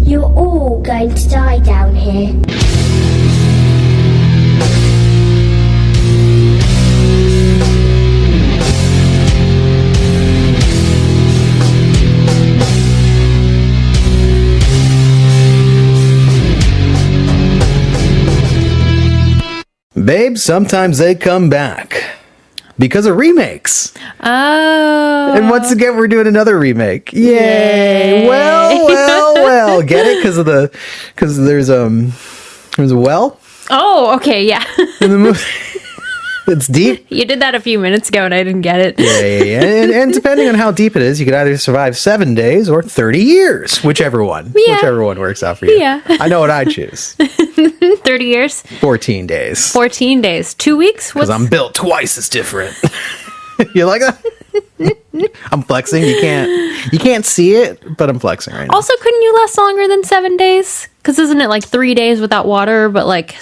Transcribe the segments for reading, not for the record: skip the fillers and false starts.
You're all going to die down here. Babe, sometimes they come back because of remakes. Oh. And once again, we're doing another remake. Yay. Well. Get it? Because there's a well. Oh, okay, yeah. In the movie. It's deep. You did that a few minutes ago and I didn't get it. Yeah. And depending on how deep it is, you could either survive 7 days or 30 years. Whichever one. Yeah. Whichever one works out for you. Yeah. I know what I choose. 30 years? 14 days. 14 days. 2 weeks? Because I'm built twice as different. You like that? I'm flexing. You can't see it, but I'm flexing right now. Also, couldn't you last longer than 7 days? Because isn't it like 3 days without water, but like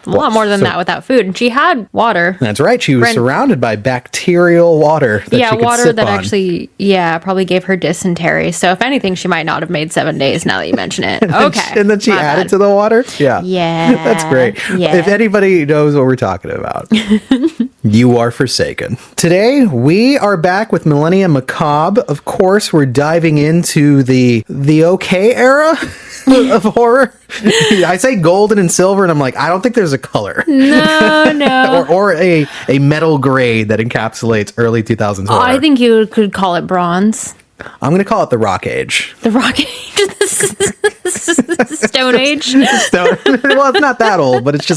a lot more than that without food? And she had water. That's right. She was surrounded by bacterial water that she could water sip that on. actually, probably gave her dysentery. So if anything, she might not have made 7 days now that you mention it. Okay. And then she added to the water? Yeah. Yeah. That's great. Yeah. If anybody knows what we're talking about, you are forsaken. Today, we are back with Millennia Macabre. Of course, we're diving into the okay era of horror. I say golden and silver, and I'm like, I don't think there's a color. No. or a metal gray that encapsulates early 2000s horror. I think you could call it bronze. I'm going to call it the Rock Age. The Rock Age. Stone Age. Well, it's not that old, but it's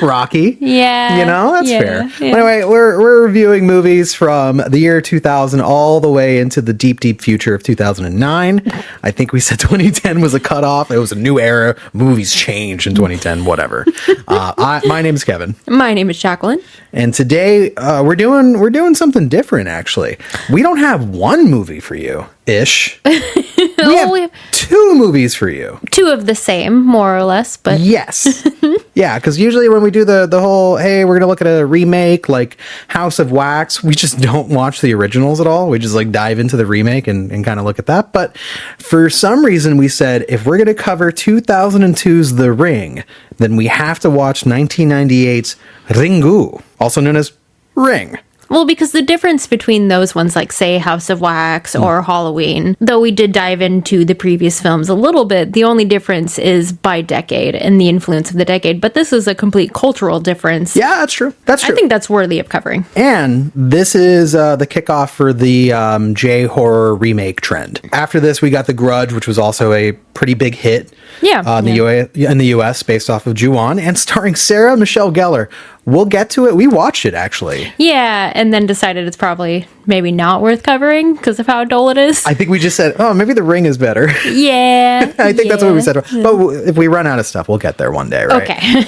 rocky. Yeah. You know, that's fair. Yeah. Anyway, we're reviewing movies from the year 2000 all the way into the deep, deep future of 2009. I think we said 2010 was a cutoff. It was a new era. Movies changed in 2010, whatever. My name is Kevin. My name is Jacqueline. And today we're doing something different, actually. We don't have one movie for you, ish. We have 2 movies for you. 2 of the same, more or less, but... Yes. Yeah, because usually when we do the whole, hey, we're going to look at a remake like House of Wax, we just don't watch the originals at all. We just like dive into the remake and kind of look at that. But for some reason, we said if we're going to cover 2002's The Ring, then we have to watch 1998's Ringu, also known as Ring. Well, because the difference between those ones, like, say, House of Wax or Halloween, though we did dive into the previous films a little bit, the only difference is by decade and the influence of the decade. But this is a complete cultural difference. Yeah, that's true. That's true. I think that's worthy of covering. And this is the kickoff for the J-horror remake trend. After this, we got The Grudge, which was also a pretty big hit in the U.S. based off of Ju-On, and starring Sarah Michelle Gellar. We'll get to it. We watched it, actually. Yeah, and then decided it's probably maybe not worth covering because of how dull it is. I think we just said, oh, maybe The Ring is better. Yeah. I think that's what we said. But if we run out of stuff, we'll get there one day, right? Okay.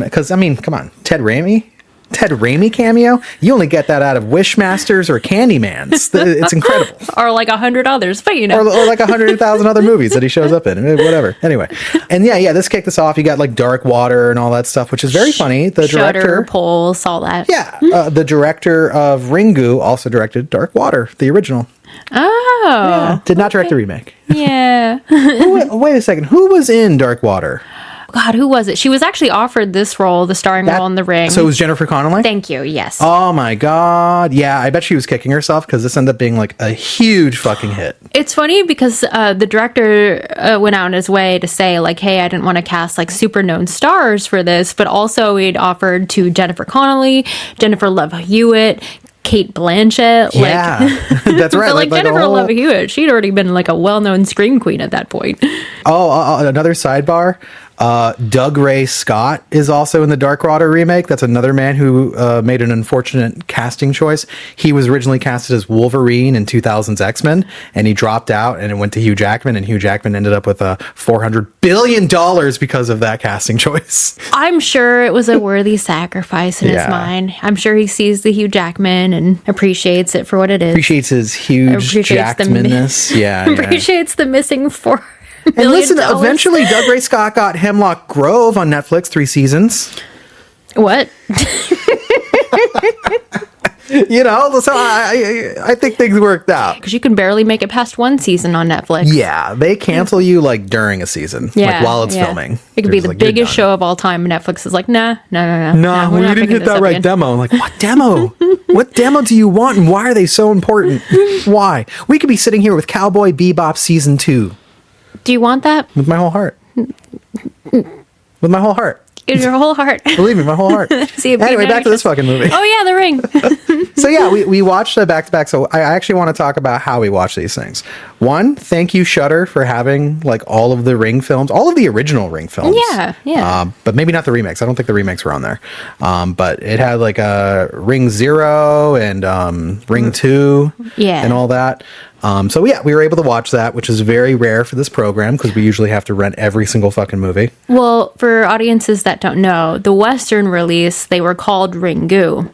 Because, I mean, come on. Ted Raimi cameo? You only get that out of Wishmasters or Candyman's. It's incredible. Or like 100 others, but you know. Or like 100,000 other movies that he shows up in. Whatever. Anyway. And yeah, this kicked us off. You got like Dark Water and all that stuff, which is very funny. The Shutter, director... Pulse, all that. Yeah. The director of Ringu also directed Dark Water, the original. Oh. Yeah, did not direct the remake. Yeah. Wait a second. Who was in Dark Water? God, who was it? She was actually offered this role, the starring role in The Ring. So it was Jennifer Connelly? Thank you, yes. Oh my God. Yeah, I bet she was kicking herself because this ended up being like a huge fucking hit. It's funny because the director went out on his way to say like, hey, I didn't want to cast like super known stars for this, but also he'd offered to Jennifer Connelly, Jennifer Love Hewitt, Kate Blanchett. Yeah, that's right. But like Jennifer Love Hewitt, she'd already been like a well-known scream queen at that point. Oh, another sidebar. Doug Ray Scott is also in the Dark Water remake. That's another man who made an unfortunate casting choice. He was originally casted as Wolverine in 2000's X-Men, and he dropped out, and it went to Hugh Jackman, and Hugh Jackman ended up with $400 billion because of that casting choice. I'm sure it was a worthy sacrifice in his mind. I'm sure he sees the Hugh Jackman and appreciates it for what it is. Appreciates his huge Jackmanness. Appreciates the missing $4 And million. listen, eventually Doug Ray Scott got Hemlock Grove on Netflix, 3 seasons. What? So I think things worked out. Because you can barely make it past one season on Netflix. Yeah, they cancel you like during a season, like while it's filming. It could be the biggest show of all time. Netflix is like, no, we didn't hit that right demo. I'm like, what demo? What demo do you want, and why are they so important? Why? We could be sitting here with Cowboy Bebop season 2. Do you want that? With my whole heart. With my whole heart. In your whole heart. Believe me, my whole heart. Anyway, back to this fucking movie. Oh yeah, The Ring. So yeah, we watched back to back. So I actually want to talk about how we watch these things. One, thank you Shudder for having like all of the Ring films, all of the original Ring films. Yeah. But maybe not the remakes. I don't think the remakes were on there. But it had like Ring 0 and Ring 2 and all that. So yeah, we were able to watch that, which is very rare for this program because we usually have to rent every single fucking movie. Well, for audiences that don't know, the Western release, they were called Ringu.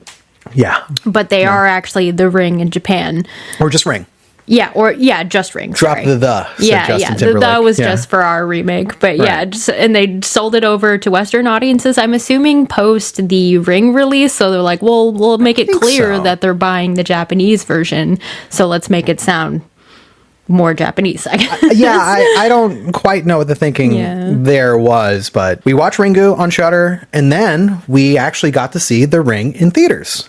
Yeah. But they are actually The Ring in Japan. Or just Ring. Yeah, just Ring. Drop sorry. the. Yeah. The was just for our remake. But and they sold it over to Western audiences, I'm assuming, post the Ring release. So they're like, well, we'll make it clear that they're buying the Japanese version. So let's make it sound more Japanese, I guess. I don't quite know what the thinking there was, but we watched Ringu on Shudder, and then we actually got to see The Ring in theaters.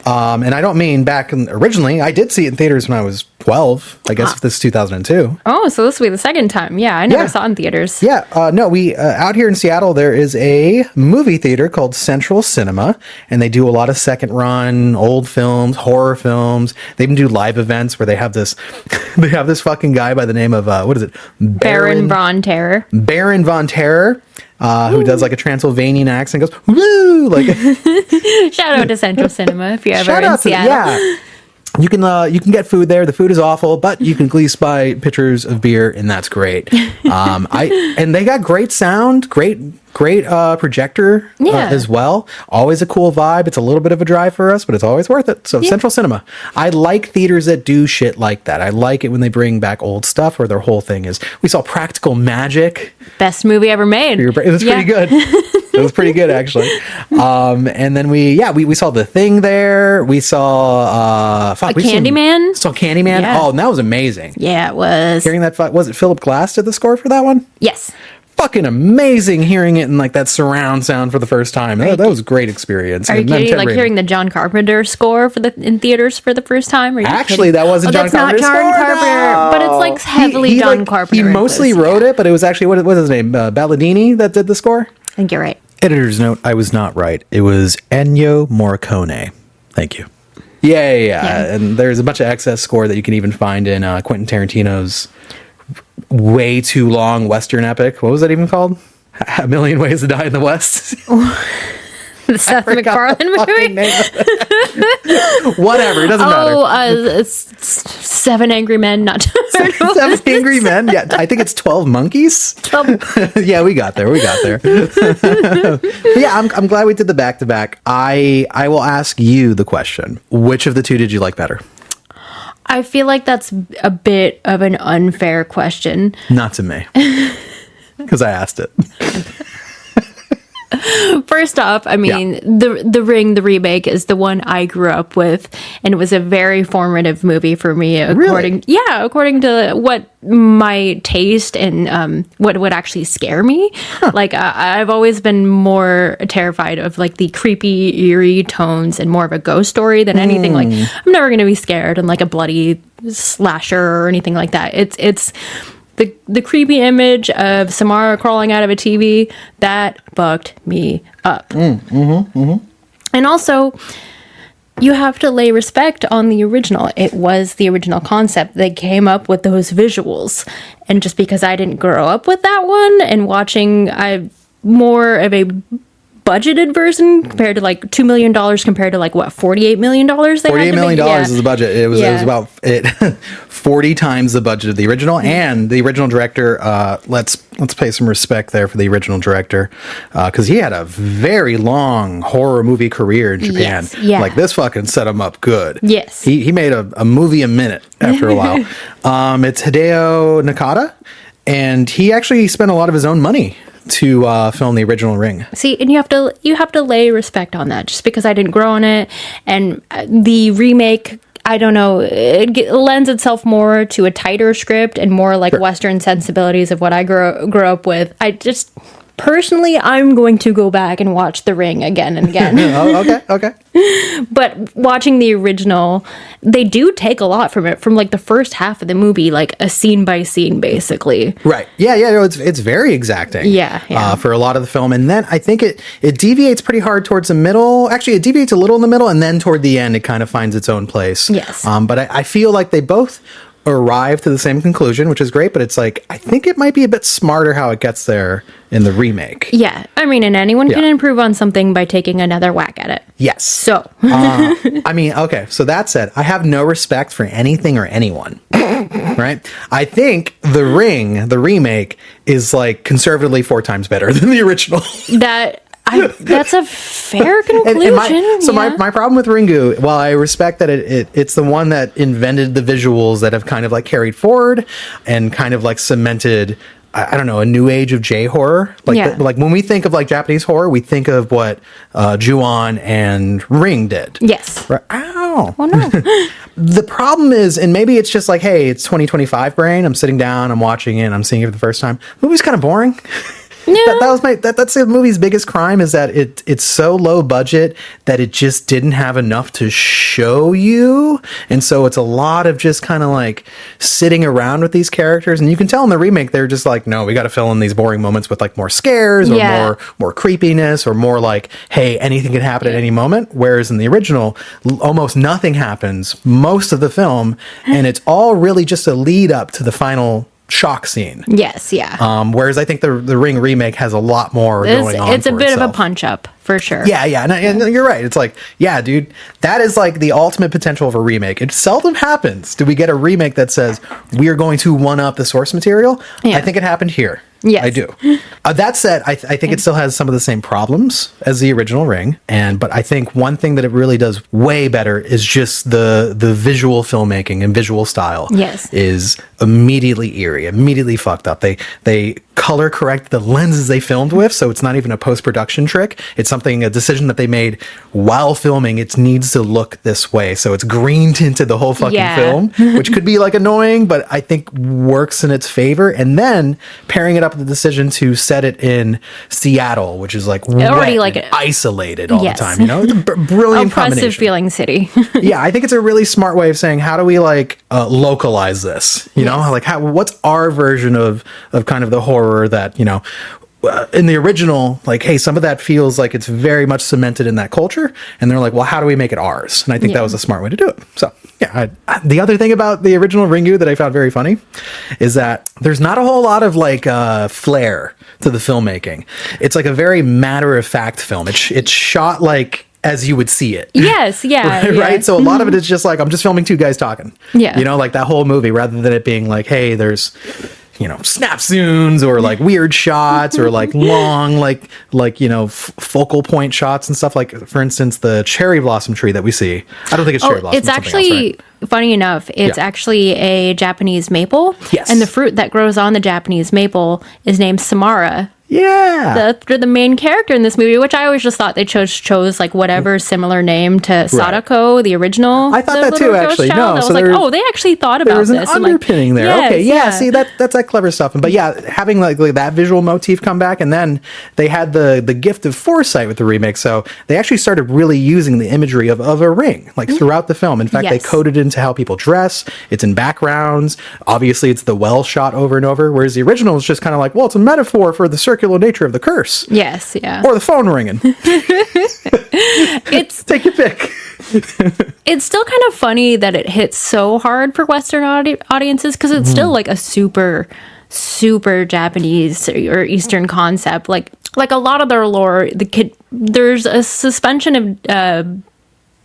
And I don't mean originally. I did see it in theaters when I was 12. I guess if this is 2002. Oh, so this will be the second time. Yeah, I never saw it in theaters. Yeah, no, we out here in Seattle, there is a movie theater called Central Cinema, and they do a lot of second run, old films, horror films. They even do live events where they have this fucking guy by the name of, what is it? Baron Von Terror. Baron Von Terror. Who does like a Transylvanian accent, goes woo, like shout out to Central Cinema if you're ever in Seattle. You can get food there. The food is awful, but you can at least buy pitchers of beer, and that's great. And they got great sound, great projector as well. Always a cool vibe. It's a little bit of a drive for us, but it's always worth it. So Central Cinema. I like theaters that do shit like that. I like it when they bring back old stuff where their whole thing is. We saw Practical Magic. Best movie ever made. It was pretty good. It was pretty good, actually. And then we saw The Thing there. We saw Candyman. Saw Candyman. Yeah. Oh, and that was amazing. Yeah, it was. Hearing that, was it Philip Glass did the score for that one? Yes. Fucking amazing hearing it in like that surround sound for the first time. That was a great experience. Are you kidding? Like hearing the John Carpenter score in theaters for the first time? Actually, that wasn't John Carpenter's score. That's not John Carpenter, but it's like heavily John Carpenter. He mostly wrote it, but it was actually what was his name? Balladini that did the score. I think you're right. Editor's note: I was not right. It was Ennio Morricone. Thank you. Yeah. And there's a bunch of excess score that you can even find in Quentin Tarantino's way too long Western epic. What was that even called? A Million Ways to Die in the West. The Seth MacFarlane movie? Whatever, it doesn't matter. It's 7 Angry Men, not 7 Angry Men? Yeah, I think it's 12 Monkeys. Yeah, we got there. Yeah, I'm glad we did the back-to-back. I will ask you the question. Which of the two did you like better? I feel like that's a bit of an unfair question. Not to me. Because I asked it. First off, I mean, the Ring, the remake, is the one I grew up with, and it was a very formative movie for me. According to what my taste and what would actually scare me. Like I've always been more terrified of like the creepy, eerie tones and more of a ghost story than anything. Like I'm never going to be scared in like a bloody slasher or anything like that. It's the creepy image of Samara crawling out of a TV, that fucked me up. And also, you have to lay respect on the original. It was the original concept. They came up with those visuals. And just because I didn't grow up with that one and watching more of a budgeted version compared to like $2 million compared to like what, $48 million $48 million is the budget. It was about 40 times the budget of the original, and the original director, let's pay some respect there for the original director, because he had a very long horror movie career in Japan. Like this fucking set him up good. He made a movie a minute after a while. It's Hideo Nakata, and he actually spent a lot of his own money to film the original Ring. See, and you have to lay respect on that. Just because I didn't grow on it, and the remake, I don't know, it lends itself more to a tighter script and more like Western sensibilities of what I grew up with. I just personally, I'm going to go back and watch The Ring again and again. Oh, okay. But watching the original, they do take a lot from it, from like the first half of the movie, like a scene by scene, basically. Right. Yeah. No, it's very exacting. Yeah. For a lot of the film, and then I think it deviates pretty hard towards the middle. Actually, it deviates a little in the middle, and then toward the end, it kind of finds its own place. Yes. But I feel like they both arrive to the same conclusion, which is great, but it's like, I think it might be a bit smarter how it gets there in the remake. Yeah. I mean, and anyone can improve on something by taking another whack at it. Yes. So. I mean, okay, so that said, I have no respect for anything or anyone, right? I think The Ring, the remake, is like conservatively 4 times better than the original. That's a fair conclusion. My problem with Ringu, while I respect that it's the one that invented the visuals that have kind of like carried forward and kind of like cemented, I don't know, a new age of J-horror. Like when we think of like Japanese horror, we think of what Ju-on and Ring did. Yes. Right? Ow. Oh, no. The problem is, and maybe it's just like, hey, it's 2025 brain. I'm sitting down, I'm watching it, I'm seeing it for the first time. The movie's kind of boring. Yeah. That's the movie's biggest crime, is that it's so low budget that it just didn't have enough to show you, and so it's a lot of just kind of like sitting around with these characters, and you can tell in the remake they're just like, no, we got to fill in these boring moments with like more scares or more creepiness or more like, hey, anything can happen at any moment, whereas in the original almost nothing happens most of the film, and it's all really just a lead up to the final shock scene. Yes, yeah. Whereas I think the Ring remake has a lot more going on. It's a bit itself. of a punch up, for sure. Yeah. And you're right. It's like, yeah, dude, that is like the ultimate potential of a remake. It seldom happens. Do we get a remake that says we are going to one up the source material? Yeah. I think it happened here. Yes. I do. That said, I think it still has some of the same problems as the original Ring, but I think one thing that it really does way better is just the visual filmmaking and visual style. Yes. Is immediately eerie, immediately fucked up. They color correct the lenses they filmed with, so it's not even a post-production trick. It's a decision that they made while filming. It needs to look this way, so it's green tinted the whole fucking film, which could be like annoying, but I think works in its favor. And then pairing it up with the decision to set it in Seattle, which is like already like isolated all the time. You know, it's a brilliant oppressive feeling city. Yeah, I think it's a really smart way of saying, how do we like localize this? You know, like what's our version of kind of the horror that, you know, in the original, like, hey, some of that feels like it's very much cemented in that culture, and they're like, well, how do we make it ours? And I think that was a smart way to do it. So yeah, the other thing about the original Ringu that I found very funny is that there's not a whole lot of like flair to the filmmaking. It's like a very matter-of-fact film. It's shot like as you would see it. Yes, yeah. Right? So a lot of it is just like, I'm just filming 2 guys talking. Yeah. You know, like that whole movie, rather than it being like, hey, there's, you know, snap zooms or like weird shots or like long, like, you know, focal point shots and stuff. Like, for instance, the cherry blossom tree that we see. I don't think it's cherry blossom. It's actually, else, right? Funny enough, it's actually a Japanese maple. Yes. And the fruit that grows on the Japanese maple is named Samara. Yeah. The main character in this movie, which I always just thought they chose like whatever similar name to Sadako, the original. I thought that too, actually. No, I was like, oh, they actually thought about this. There's an underpinning there. Yes, okay, yeah. See, that's that clever stuff. But yeah, having like that visual motif come back, and then they had the gift of foresight with the remake, so they actually started really using the imagery of a ring like throughout the film. In fact, they coded into how people dress. It's in backgrounds. Obviously, it's the well shot over and over. Whereas the original was just kind of like, well, it's a metaphor for the circular nature of the curse. Yes, yeah. Or the phone ringing. It's take your pick. It's still kind of funny that it hits so hard for Western audiences, because it's still like a super Japanese or Eastern concept. Like a lot of their lore, there's a suspension of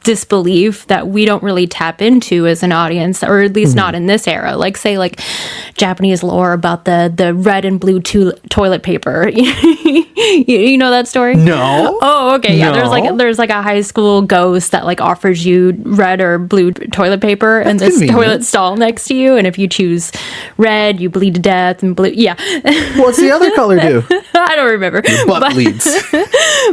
disbelief that we don't really tap into as an audience, or at least not in this era. Like, say, like Japanese lore about the red and blue toilet paper. You know that story? No. Oh, okay. Yeah, No. there's like a high school ghost that like offers you red or blue toilet paper and this convenient. toilet stall next to you, and if you choose red, you bleed to death, and blue, yeah. What's the other color do? I don't remember. Butt bleeds.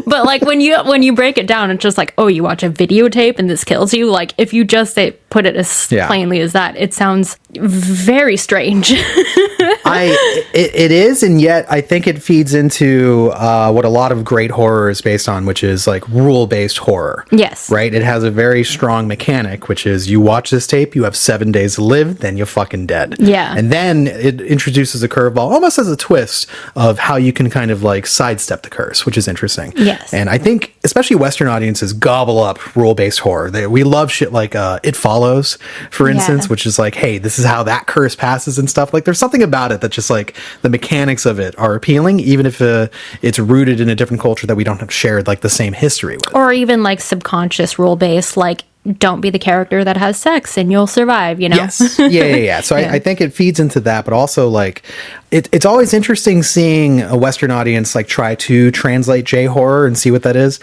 But like when you break it down, it's just like, oh, you watch a videotape and this kills you. Like, if you just put it as plainly as that, it sounds very strange. It is, and yet I think it feeds into what a lot of great horror is based on, which is like rule-based horror. Yes. Right? It has a very strong mechanic, which is you watch this tape, you have 7 days to live, then you're fucking dead. Yeah. And then it introduces a curveball, almost as a twist, of how you can kind of like sidestep the curse, which is interesting. Yes. And I think especially Western audiences gobble up rule-based horror. We love shit like It Follows, for instance, which is like, hey, this is how that curse passes and stuff. Like, there's something about it that just like the mechanics of it are appealing, even if it's rooted in a different culture that we don't have shared like the same history with. Or even like subconscious rule based, like, don't be the character that has sex and you'll survive, you know? Yes. Yeah. So I think it feeds into that, but also like it's always interesting seeing a Western audience like try to translate J-horror and see what that is.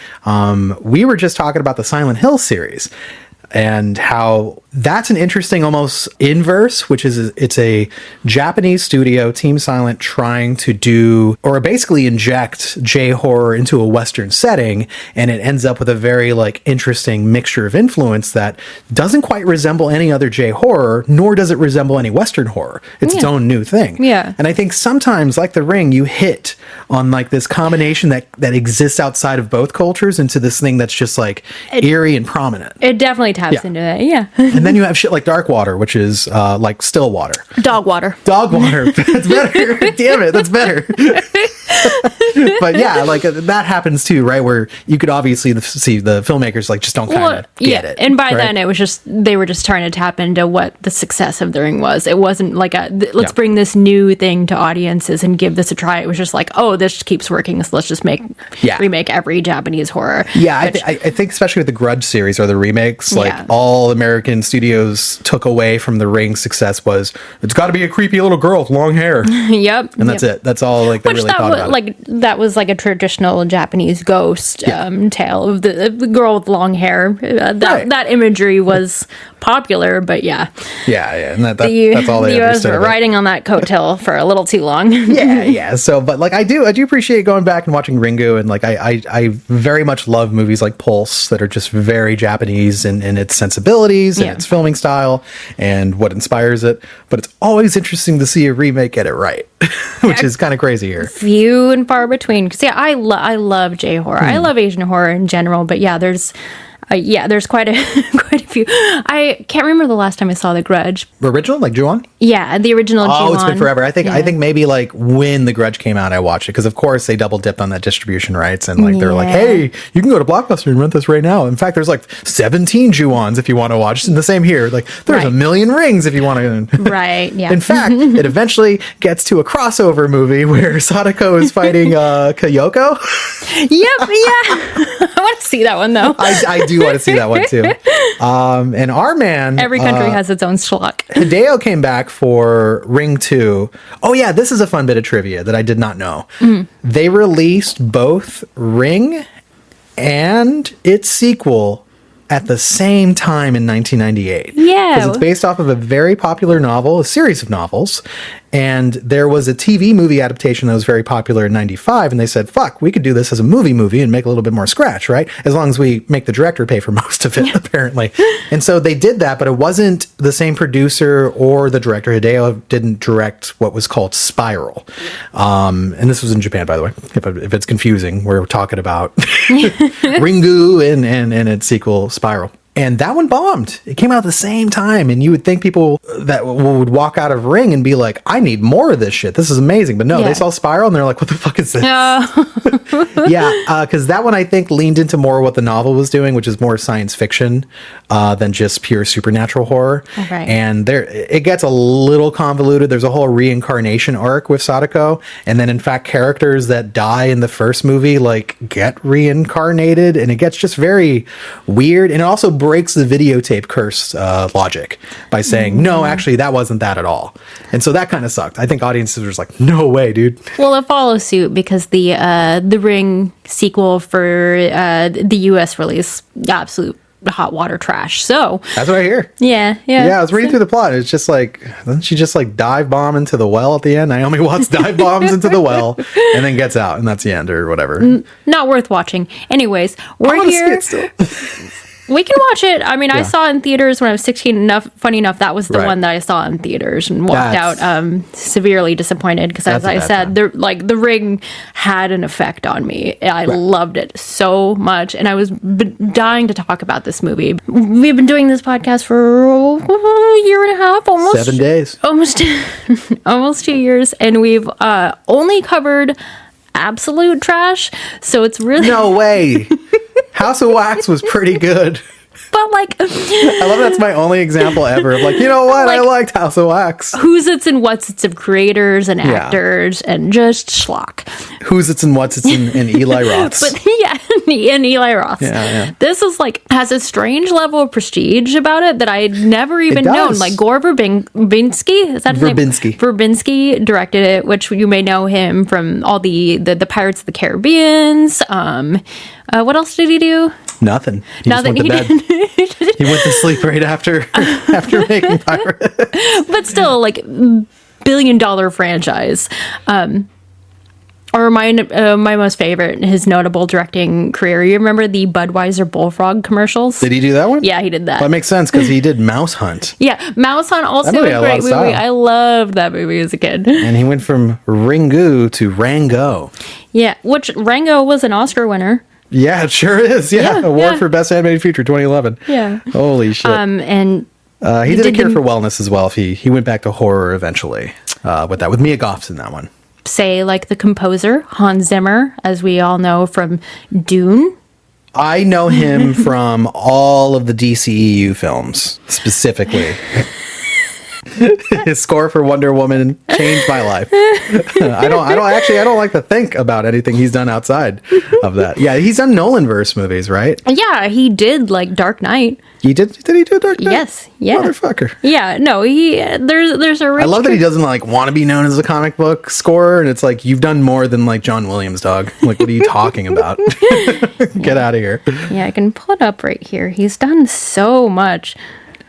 We were just talking about the Silent Hill series and how that's an interesting almost inverse, which is it's a Japanese studio, Team Silent, trying to do or basically inject J-horror into a Western setting, and it ends up with a very like interesting mixture of influence that doesn't quite resemble any other J-horror, nor does it resemble any Western horror. It's its own new thing. Yeah. And I think sometimes, like The Ring, you hit on like this combination that exists outside of both cultures into this thing that's just like eerie and prominent. It definitely taps into that, yeah. And then you have shit like Dark Water, which is like still water. Dog water. Dog water. That's better. Damn it, that's better. But yeah, like that happens too, right? Where you could obviously see the filmmakers like just don't kind of get it. And by then it was just, they were just trying to tap into what the success of The Ring was. It wasn't like let's bring this new thing to audiences and give this a try. It was just like, oh, this keeps working, so let's just remake every Japanese horror. Yeah, I think especially with the Grudge series or the remakes, like all American studios took away from The Ring's success was it's got to be a creepy little girl with long hair. Yep. And that's it. That's all like they really thought about. Like that was like a traditional Japanese ghost tale of the girl with long hair. That imagery was popular, but yeah, and that's all they the US understood. were riding on that coattail for a little too long. yeah. So, but like I do appreciate going back and watching Ringu, and like I very much love movies like Pulse that are just very Japanese in its sensibilities and its filming style and what inspires it. But it's always interesting to see a remake get it right, which is kind of crazy here. Few and far between. Because I love J-horror. I love Asian horror in general, but there's quite a few. I can't remember the last time I saw The Grudge. Original, like Ju-on? Yeah, the original Ju-on. Oh, it's been forever. I think maybe like when The Grudge came out, I watched it because of course they double dipped on that distribution rights and like they're like, hey, you can go to Blockbuster and rent this right now. In fact, there's like 17 Ju-ons if you want to watch. And the same here. Like there's a million rings if you want to. Right. Yeah. In fact, it eventually gets to a crossover movie where Sadako is fighting Kyoko. Yep. Yeah. I want to see that one though. I do want to see that one too. And our man, every country has its own schlock. Hideo came back for Ring 2. Oh yeah, this is a fun bit of trivia that I did not know. They released both Ring and its sequel at the same time in 1998. Yeah. Because it's based off of a very popular novel, a series of novels. And there was a TV movie adaptation that was very popular in 95. And they said, fuck, we could do this as a movie and make a little bit more scratch, right? As long as we make the director pay for most of it, apparently. And so they did that, but it wasn't the same producer or the director. Hideo didn't direct what was called Spiral. And this was in Japan, by the way, if it's confusing. We're talking about Ringu and its sequel, Spiral. And that one bombed. It came out at the same time. And you would think people that would walk out of Ring and be like, I need more of this shit. This is amazing. But no, they saw Spiral and they're like, what the fuck is this? Yeah, because that one I think leaned into more what the novel was doing, which is more science fiction than just pure supernatural horror. Okay. And it gets a little convoluted. There's a whole reincarnation arc with Sadako. And then in fact, characters that die in the first movie like get reincarnated, and it gets just very weird. And it also breaks the videotape curse logic by saying, no, actually, that wasn't that at all. And so that kind of sucked. I think audiences were just like, no way, dude. Well, it follows suit because the Ring sequel for the US release, absolute hot water trash. So that's what I hear. Yeah. I was reading through the plot. It's just like, doesn't she just like dive bomb into the well at the end? Naomi Watts dive bombs into the well and then gets out, and that's the end or whatever. Not worth watching. Anyways, we're here. We can watch it. I mean, I saw it in theaters when I was 16. Funny enough, that was the one that I saw in theaters and walked out severely disappointed because, as I said, the Ring had an effect on me. I loved it so much, and I was dying to talk about this movie. We've been doing this podcast for a year and a half, almost 7 days, almost 2 years, and we've only covered absolute trash. So it's really no way. House of Wax was pretty good. But like, I love that's my only example ever of like, you know what? Like, I liked House of Wax. Who's it's and what's it's of creators and actors and just schlock. Who's it's and what's it's in Eli Roth's. But in Eli Roth's. Yeah. This is like, has a strange level of prestige about it that I'd never even known. Like Gore Verbinski, is that his name? Verbinski directed it, which you may know him from all the Pirates of the Caribbeans. What else did he do? Nothing. He just went to bed. He went to sleep right after making Pirates. But still, like, $1 billion franchise. Or my most favorite, his notable directing career. You remember the Budweiser Bullfrog commercials? Did he do that one? Yeah, he did that. Well, that makes sense because he did Mouse Hunt. Yeah, Mouse Hunt also a great movie. I loved that movie as a kid. And he went from Ringu to Rango. Yeah, which Rango was an Oscar winner. Yeah, it sure is. Yeah, award for Best Animated Feature 2011. Yeah. Holy shit. And he did a Cure for Wellness as well. He went back to horror eventually with Mia Goth's in that one. Say like the composer Hans Zimmer, as we all know from Dune. I know him from all of the DCEU films specifically. His score for Wonder Woman changed my life. I don't like to think about anything he's done outside of that. Yeah, he's done Nolanverse movies, right? Yeah, he did like Dark Knight. Did he do Dark Knight? Yes. Yeah. Motherfucker. Yeah. No. There's a. I love that he doesn't like want to be known as a comic book scorer, and it's like you've done more than like John Williams, dog. Like, what are you talking about? Get out of here. Yeah, I can pull it up right here. He's done so much.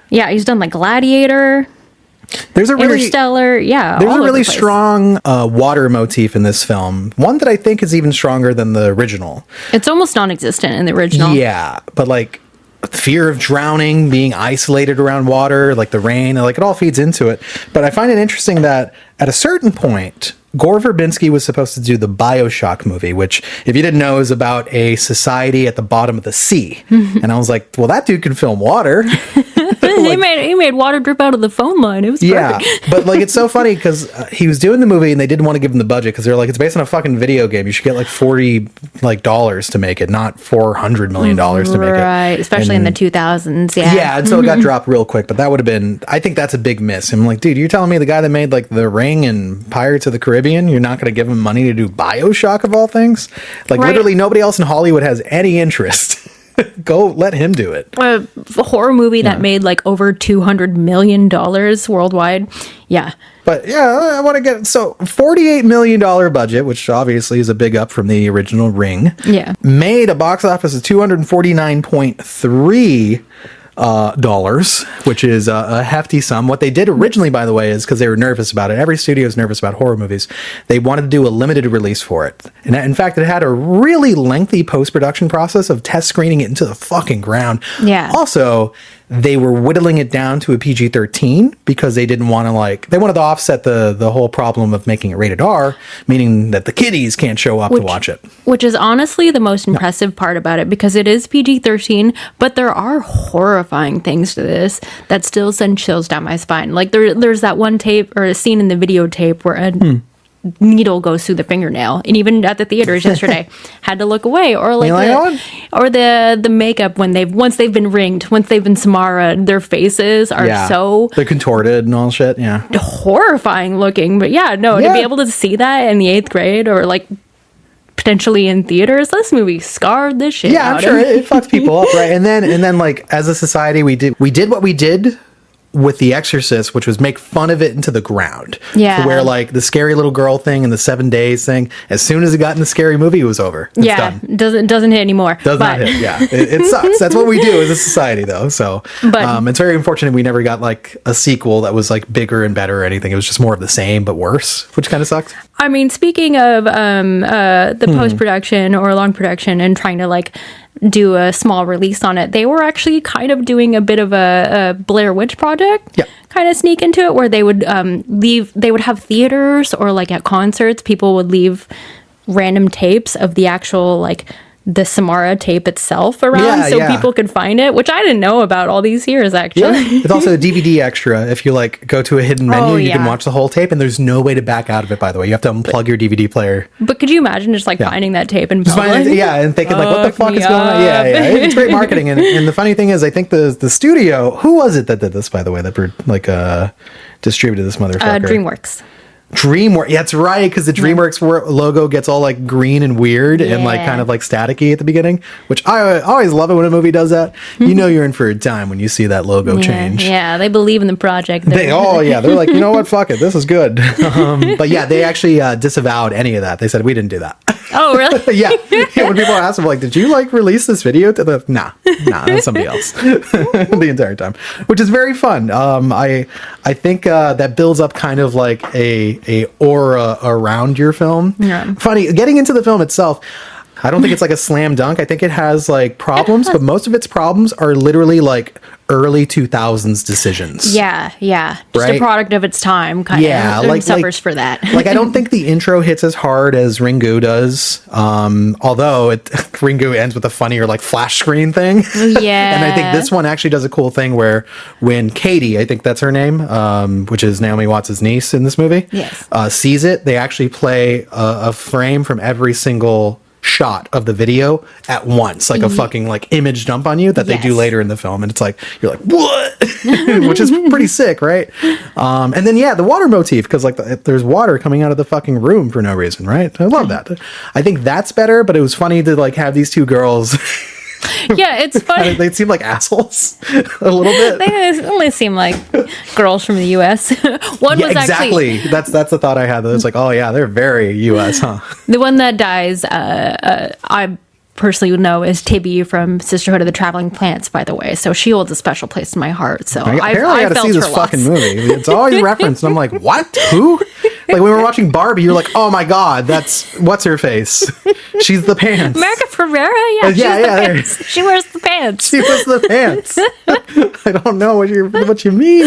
Yeah, he's done like Gladiator. There's a really Interstellar, there's a really strong water motif in this film. One that I think is even stronger than the original. It's almost non-existent in the original. Yeah, but like fear of drowning, being isolated around water, like the rain, like it all feeds into it. But I find it interesting that at a certain point, Gore Verbinski was supposed to do the BioShock movie, which, if you didn't know, is about a society at the bottom of the sea. And I was like, well, that dude can film water. He made water drip out of the phone line. It was perfect. Yeah, but like it's so funny because he was doing the movie and they didn't want to give him the budget because they're like, it's based on a fucking video game. You should get like $40 to make it, not $400 million to make it. Right, especially in the 2000s. Yeah, and so it got dropped real quick. But that would have been, I think that's a big miss. I'm like, dude, you're telling me the guy that made like The Ring and Pirates of the Caribbean, you're not going to give him money to do BioShock of all things? Like literally nobody else in Hollywood has any interest. Go let him do it. A horror movie that made like over $200 million worldwide. Yeah. But yeah, I want to get so $48 million budget, which obviously is a big up from the original Ring. Yeah. Made a box office of $249.3 dollars, which is a hefty sum. What they did originally, by the way, is because they were nervous about it. Every studio is nervous about horror movies. They wanted to do a limited release for it. And in fact, it had a really lengthy post-production process of test screening it into the fucking ground. Yeah. Also, they were whittling it down to a PG-13 because they didn't want to they wanted to offset the whole problem of making it rated R, meaning that the kiddies can't show up to watch it. Which is honestly the most impressive part about it, because it is PG-13, but there are horrifying things to this that still send chills down my spine. Like there's that one tape or a scene in the videotape where a needle goes through the fingernail, and even at the theaters yesterday had to look away. Or the makeup once they've been ringed, once they've been Samara, their faces are they're contorted and all shit. Yeah, horrifying looking. But to be able to see that in the 8th grade or potentially in theaters, this movie scarred the shit out I'm sure it fucks people up, right? And then as a society, we did what we did with The Exorcist, which was make fun of it into the ground. Yeah. To where the scary little girl thing and the 7 days thing, as soon as it got in the scary movie, it was over. It's done. Doesn't hit anymore. Does not hit, yeah. It sucks. That's what we do as a society, though. So it's very unfortunate we never got a sequel that was bigger and better or anything. It was just more of the same, but worse, which kind of sucks. I mean, speaking of the post-production or long production and trying to do a small release on it, they were actually kind of doing a bit of a Blair Witch Project kind of sneak into it, where they would they would have theaters or at concerts, people would leave random tapes of the actual the Samara tape itself around people could find it, which I didn't know about all these years, actually. Yeah. It's also a DVD extra. If you go to a hidden menu, you can watch the whole tape, and there's no way to back out of it, by the way. You have to unplug your DVD player. But could you imagine just finding that tape in public? And thinking what the fuck is going on? Yeah. It's great marketing. And the funny thing is, I think the studio, who was it that did this, by the way, that distributed this motherfucker? DreamWorks. DreamWorks, that's right, because the DreamWorks logo gets all green and weird and kind of staticky at the beginning, which I always love it when a movie does that. You're in for a time when you see that logo change. Yeah, they believe in the project. They're like, you know what, fuck it, this is good. But they actually disavowed any of that. They said, we didn't do that. Oh, really? Yeah. When people ask them, did you release this video to the nah, that's somebody else. The entire time, which is very fun. I think that builds up kind of a aura around your film. Yeah. Funny, getting into the film itself, I don't think it's a slam dunk. I think it has problems, but most of its problems are literally early 2000s decisions. Yeah. Just a product of its time, kind of. Suffers for that. I don't think the intro hits as hard as Ringu does. Although Ringu ends with a funnier flash screen thing. Yeah. And I think this one actually does a cool thing where when Katie, I think that's her name, which is Naomi Watts' niece in this movie, sees it, they actually play a frame from every single shot of the video at once, a fucking image dump on you that they do later in the film, and it's you're like, what? Which is pretty sick, right? And then the water motif, because there's water coming out of the fucking room for no reason, right? I love that. I think that's better, but it was funny to have these two girls. Yeah, it's funny. They seem like assholes a little bit. They only seem like girls from the U.S. One was exactly. That's the thought I had. That it's oh yeah, they're very U.S., huh? The one that dies, I personally know, is Tibby from Sisterhood of the Traveling Plants, by the way. So she holds a special place in my heart. So I got to see this fucking movie. It's always referenced, and I'm like, what? Who? When we were watching Barbie, you're like, oh my god, that's what's her face? She's the pants. America Ferrera, pants. She wears the pants. She wears the pants. I don't know what you mean.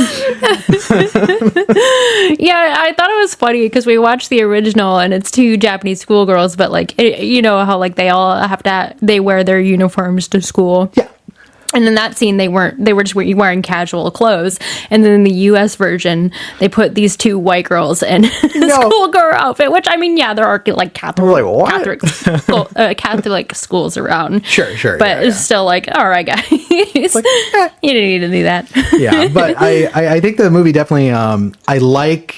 Yeah, I thought it was funny because we watched the original and it's two Japanese schoolgirls, but how they all have to they wear their uniforms to school. Yeah. And in that scene, they were just wearing casual clothes. And then in the U.S. version, they put these two white girls in schoolgirl outfit, which, there are Catholic schools around. Sure. But it's still all right, guys. You didn't need to do that. Yeah, but I think the movie definitely, I like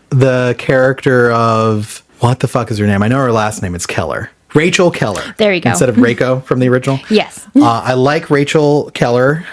the character of, what the fuck is her name? I know her last name. It's Keller. Rachel Keller. There you go. Instead of Reiko from the original. Yes. I like Rachel Keller.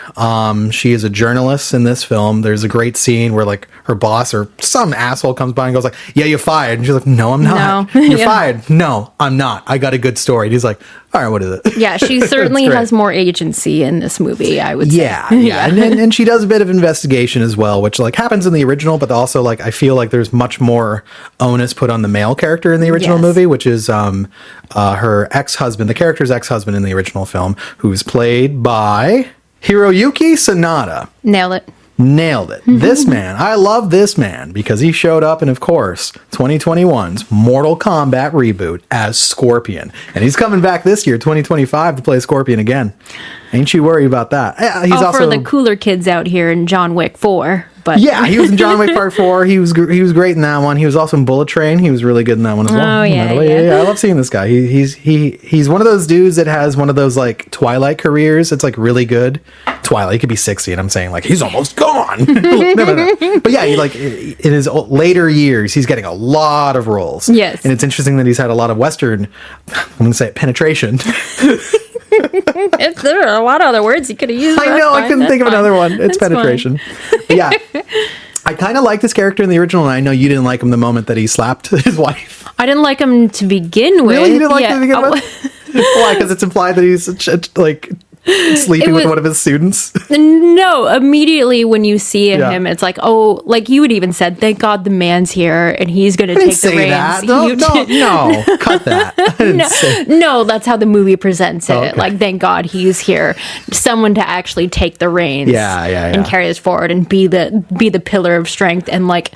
She is a journalist in this film. There's a great scene where her boss or some asshole comes by and goes yeah, you're fired. And she's like, no, I'm not. No. You're fired. No, I'm not. I got a good story. And he's like, all right, what is it? Yeah, she certainly has more agency in this movie, I would say. Yeah. And she does a bit of investigation as well, which happens in the original, but also I feel there's much more onus put on the male character in the original movie, which is her ex-husband, the character's ex-husband in the original film, who's played by Hiroyuki Sanada. Nailed it. Nailed it. This man, I love this man because he showed up in, of course, 2021's Mortal Kombat reboot as Scorpion. And he's coming back this year, 2025, to play Scorpion again. Ain't you worried about that? He's also for the cooler kids out here in John Wick 4. But yeah, he was in John Wick Part 4. He was great in that one. He was also in Bullet Train. He was really good in that one as well. Oh, yeah. I love seeing this guy. He's one of those dudes that has one of those like Twilight careers. It's like really good. Twilight, he could be 60, and I'm saying like he's almost gone. No. But yeah, he like in his later years, he's getting a lot of roles. Yes, and it's interesting that he's had a lot of Western. I'm going to say it, penetration. If there are a lot of other words you could have used. I know, I couldn't think of another one. It's penetration. But yeah. I kind of liked this character in the original, and I know you didn't like him the moment that he slapped his wife. I didn't like him to begin with. Really? You didn't like him to begin with? Why? Because it's implied that he's like sleeping with one of his students? No, immediately when you see him, it's like, oh, like you had even said, thank God the man's here and he's going to take the reins. That. No, cut that. No, that's how the movie presents it. Oh, okay. Like, thank God he's here. Someone to actually take the reins. And carry us forward and be the pillar of strength and like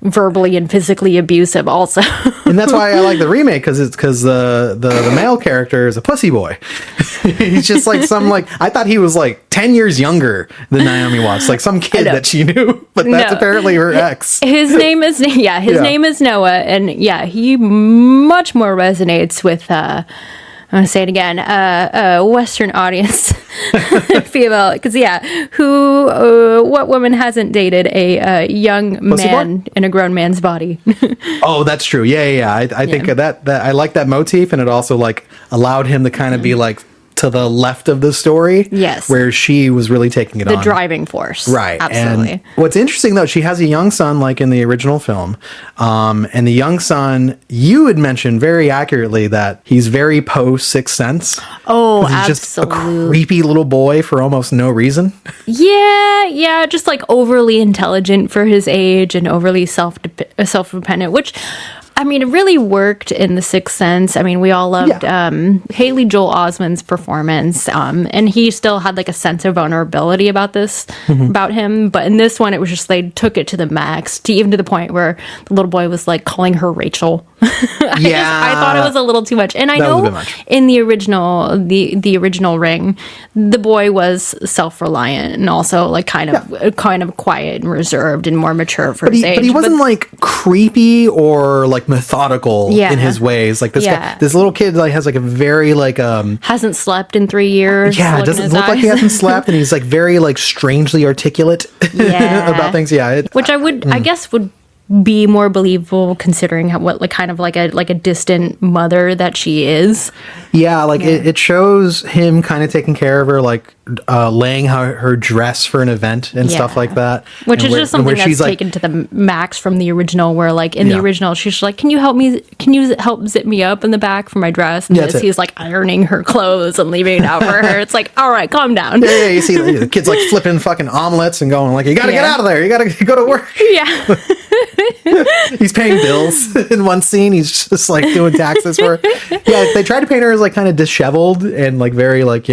verbally and physically abusive also. And that's why I like the remake, because the male character is a pussy boy. He's just like I thought he was like 10 years younger than Naomi Watts, like some kid that she knew, but that's apparently her ex. His name is name is Noah, and he much more resonates with I'm gonna say it again, Western audience female, because what woman hasn't dated a young man in a grown man's body? Oh, that's true. I think that I like that motif, and it also like allowed him to kind of be like to the left of the story. Yes. Where she was really taking it on. The driving force. Right. Absolutely. And what's interesting, though, she has a young son, like in the original film. And the young son, you had mentioned very accurately that he's very post Sixth Sense. Oh, he's absolutely. Just a creepy little boy for almost no reason. Yeah. Just like overly intelligent for his age and overly self-dependent, which... I mean, it really worked in The Sixth Sense. I mean, we all loved Haley Joel Osment's performance, and he still had like a sense of vulnerability about about him. But in this one, it was just they took it to the max, even to the point where the little boy was like calling her Rachel. I thought it was a little too much. And I know in the original, the original Ring, the boy was self-reliant and also like kind of quiet and reserved and more mature for his age. But he wasn't like creepy or like methodical in his ways. Like this guy, this little kid like has like a very like hasn't slept in 3 years. Yeah, doesn't look like he hasn't slept, and he's like very like strangely articulate about things. Yeah, which I guess would be more believable considering what like kind of like a distant mother that she is. It shows him kind of taking care of her, like laying her dress for an event and stuff like that, which is just something that's taken to the max from the original, where like in the original she's like, can you help zip me up in the back for my dress, and he's like ironing her clothes and leaving it out for her. It's like, all right, calm down. You see the kids like flipping fucking omelets and going like, you gotta get out of there, you gotta go to work. He's paying bills in one scene. He's just like doing taxes for her. They tried to paint her as like kind of disheveled and like very like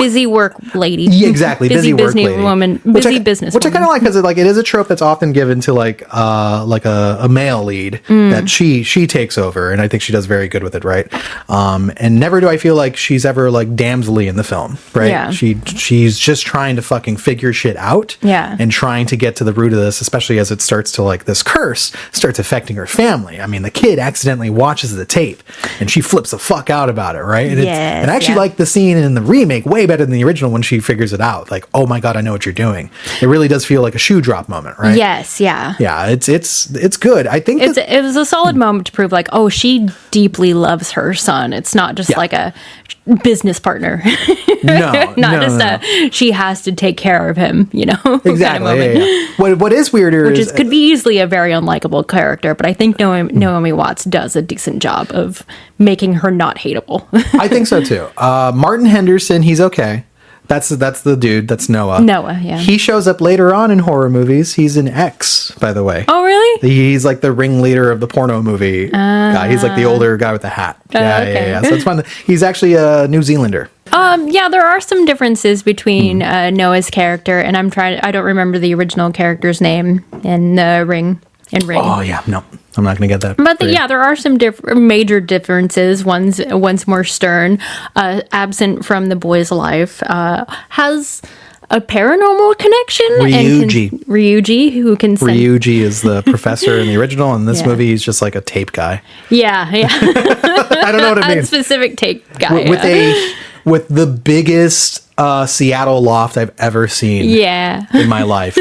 busy work lady. Yeah, exactly. busy work lady. Business which I kind of like, because it is a trope that's often given to like a male lead that she takes over, and I think she does very good with it, right? And never do I feel like she's ever like damselly in the film, right? Yeah. She's just trying to fucking figure shit out, and trying to get to the root of this, especially as it starts to like this curse starts affecting her family. I mean, the kid accidentally watches the tape and she flips the fuck out about it, right? And I actually like the scene in the remake way better than the original when she figures it out. Like, oh my God, I know what you're doing. It really does feel like a shoe drop moment, right? Yes, yeah. Yeah, it's good. I think it was a solid moment to prove like, oh, she deeply loves her son. It's not just like a business partner. She has to take care of him, exactly. Kind of moment. What is weirder could be easily a very unlikable character, but I think Naomi Watts does a decent job of making her not hateable. I think so too. Martin Henderson, he's okay. That's the dude. That's Noah. Yeah. He shows up later on in horror movies. He's in X, by the way. Oh, really? He's like the ringleader of the porno movie guy. He's like the older guy with the hat. Yeah. So it's fun. He's actually a New Zealander. Yeah, there are some differences between Noah's character, and I don't remember the original character's name in Ring. Oh yeah, no, I'm not gonna get that. But there are some major differences. One's more stern, absent from the boy's life, has a paranormal connection. Ryuji, who can send... Ryuji is the professor in the original. In this movie, he's just like a tape guy. Yeah. I don't know what it means. A specific tape guy. With the biggest Seattle loft I've ever seen in my life.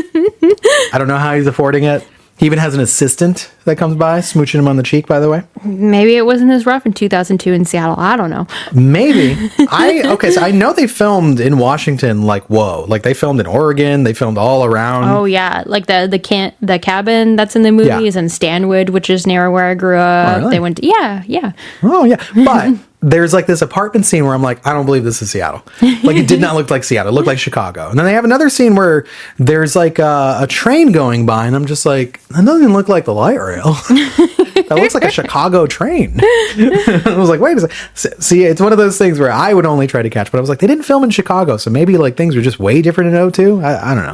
I don't know how he's affording it. He even has an assistant that comes by, smooching him on the cheek, by the way. Maybe it wasn't as rough in 2002 in Seattle. I don't know. Maybe. So I know they filmed in Washington, they filmed in Oregon. They filmed all around. Oh, yeah. Like the cabin that's in the movies and Stanwood, which is near where I grew up. Oh, really? They went to, yeah. Oh, yeah. But there's like this apartment scene where I'm like, I don't believe this is Seattle. Like, it did not look like Seattle. It looked like Chicago. And then they have another scene where there's like a train going by, and I'm just like, that doesn't look like the light rail. That looks like a Chicago train. I was like, wait a second. See, it's one of those things where I would only try to catch, but I was like, they didn't film in Chicago, so maybe like things were just way different in '02. I don't know.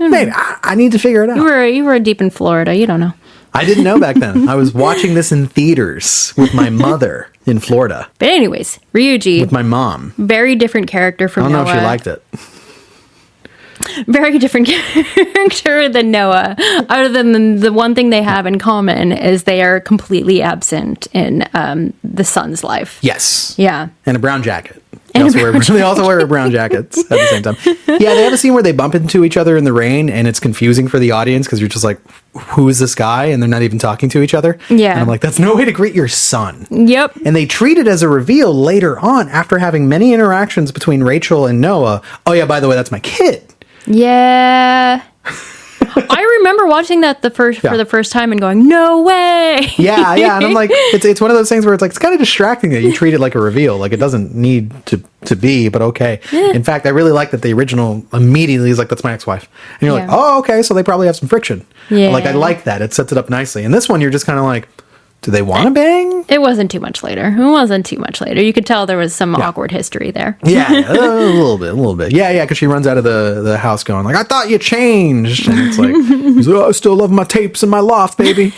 Maybe. I need to figure it out. You were deep in Florida. You don't know. I didn't know back then. I was watching this in theaters with my mother in Florida. But anyways, Ryuji. With my mom. Very different character from Noah. I don't know if she liked it. Very different character than Noah. Other than the one thing they have in common is they are completely absent in the son's life. Yes. Yeah. And a brown jacket. They also wear brown jackets at the same time. Yeah, they have a scene where they bump into each other in the rain, and it's confusing for the audience because you're just like, who is this guy? And they're not even talking to each other. Yeah. And I'm like, that's no way to greet your son. Yep. And they treat it as a reveal later on after having many interactions between Rachel and Noah. Oh, yeah, by the way, that's my kid. Yeah. I remember watching that for the first time and going, no way. Yeah. And I'm like, it's one of those things where it's like, it's kind of distracting that you treat it like a reveal. Like, it doesn't need to be, but okay. Yeah. In fact, I really like that the original immediately is like, that's my ex-wife. And you're like, oh, okay, so they probably have some friction. Yeah. Like, I like that. It sets it up nicely. And this one, you're just kind of like, do they want to bang? It wasn't too much later. You could tell there was some awkward history there. Yeah, a little bit. Yeah, because she runs out of the house going like, I thought you changed. And it's like, he's like, oh, I still love my tapes in my loft, baby.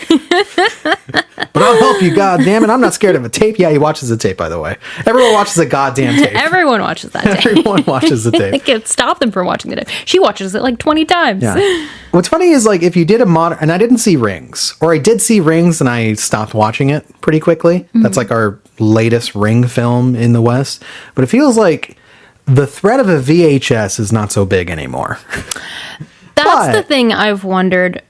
But I'll help you, goddammit. I'm not scared of a tape. Yeah, he watches the tape, by the way. Everyone watches a goddamn tape. Everyone watches that tape. Everyone watches the tape. I can't stop them from watching the tape. She watches it like 20 times. Yeah. What's funny is, like, if you did a modern... And I didn't see Rings. Or I did see Rings and I stopped watching it pretty quickly. Mm-hmm. That's like our latest Ring film in the West. But it feels like the threat of a VHS is not so big anymore. That's the thing I've wondered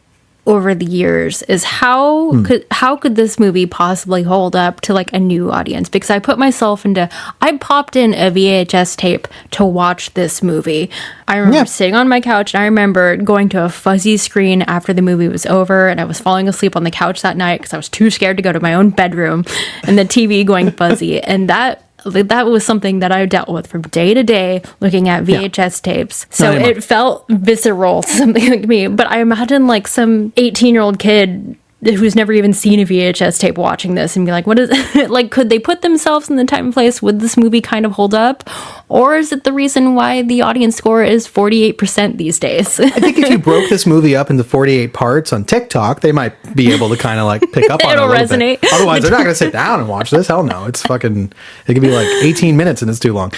over the years is how could this movie possibly hold up to like a new audience? Because I popped in a VHS tape to watch this movie. I remember sitting on my couch, and I remember going to a fuzzy screen after the movie was over, and I was falling asleep on the couch that night because I was too scared to go to my own bedroom, and the TV going fuzzy. And that was something that I dealt with from day to day, looking at VHS tapes. So it felt visceral to something like me. But I imagine like some 18-year-old kid who's never even seen a VHS tape watching this and be like, what is it? Like, could they put themselves in the time and place? Would this movie kind of hold up? Or is it the reason why the audience score is 48% these days? I think if you broke this movie up into 48 parts on TikTok, they might be able to kind of like pick up on it. It'll resonate. Bit. Otherwise, they're not going to sit down and watch this. Hell no. It's fucking, it could be like 18 minutes and it's too long.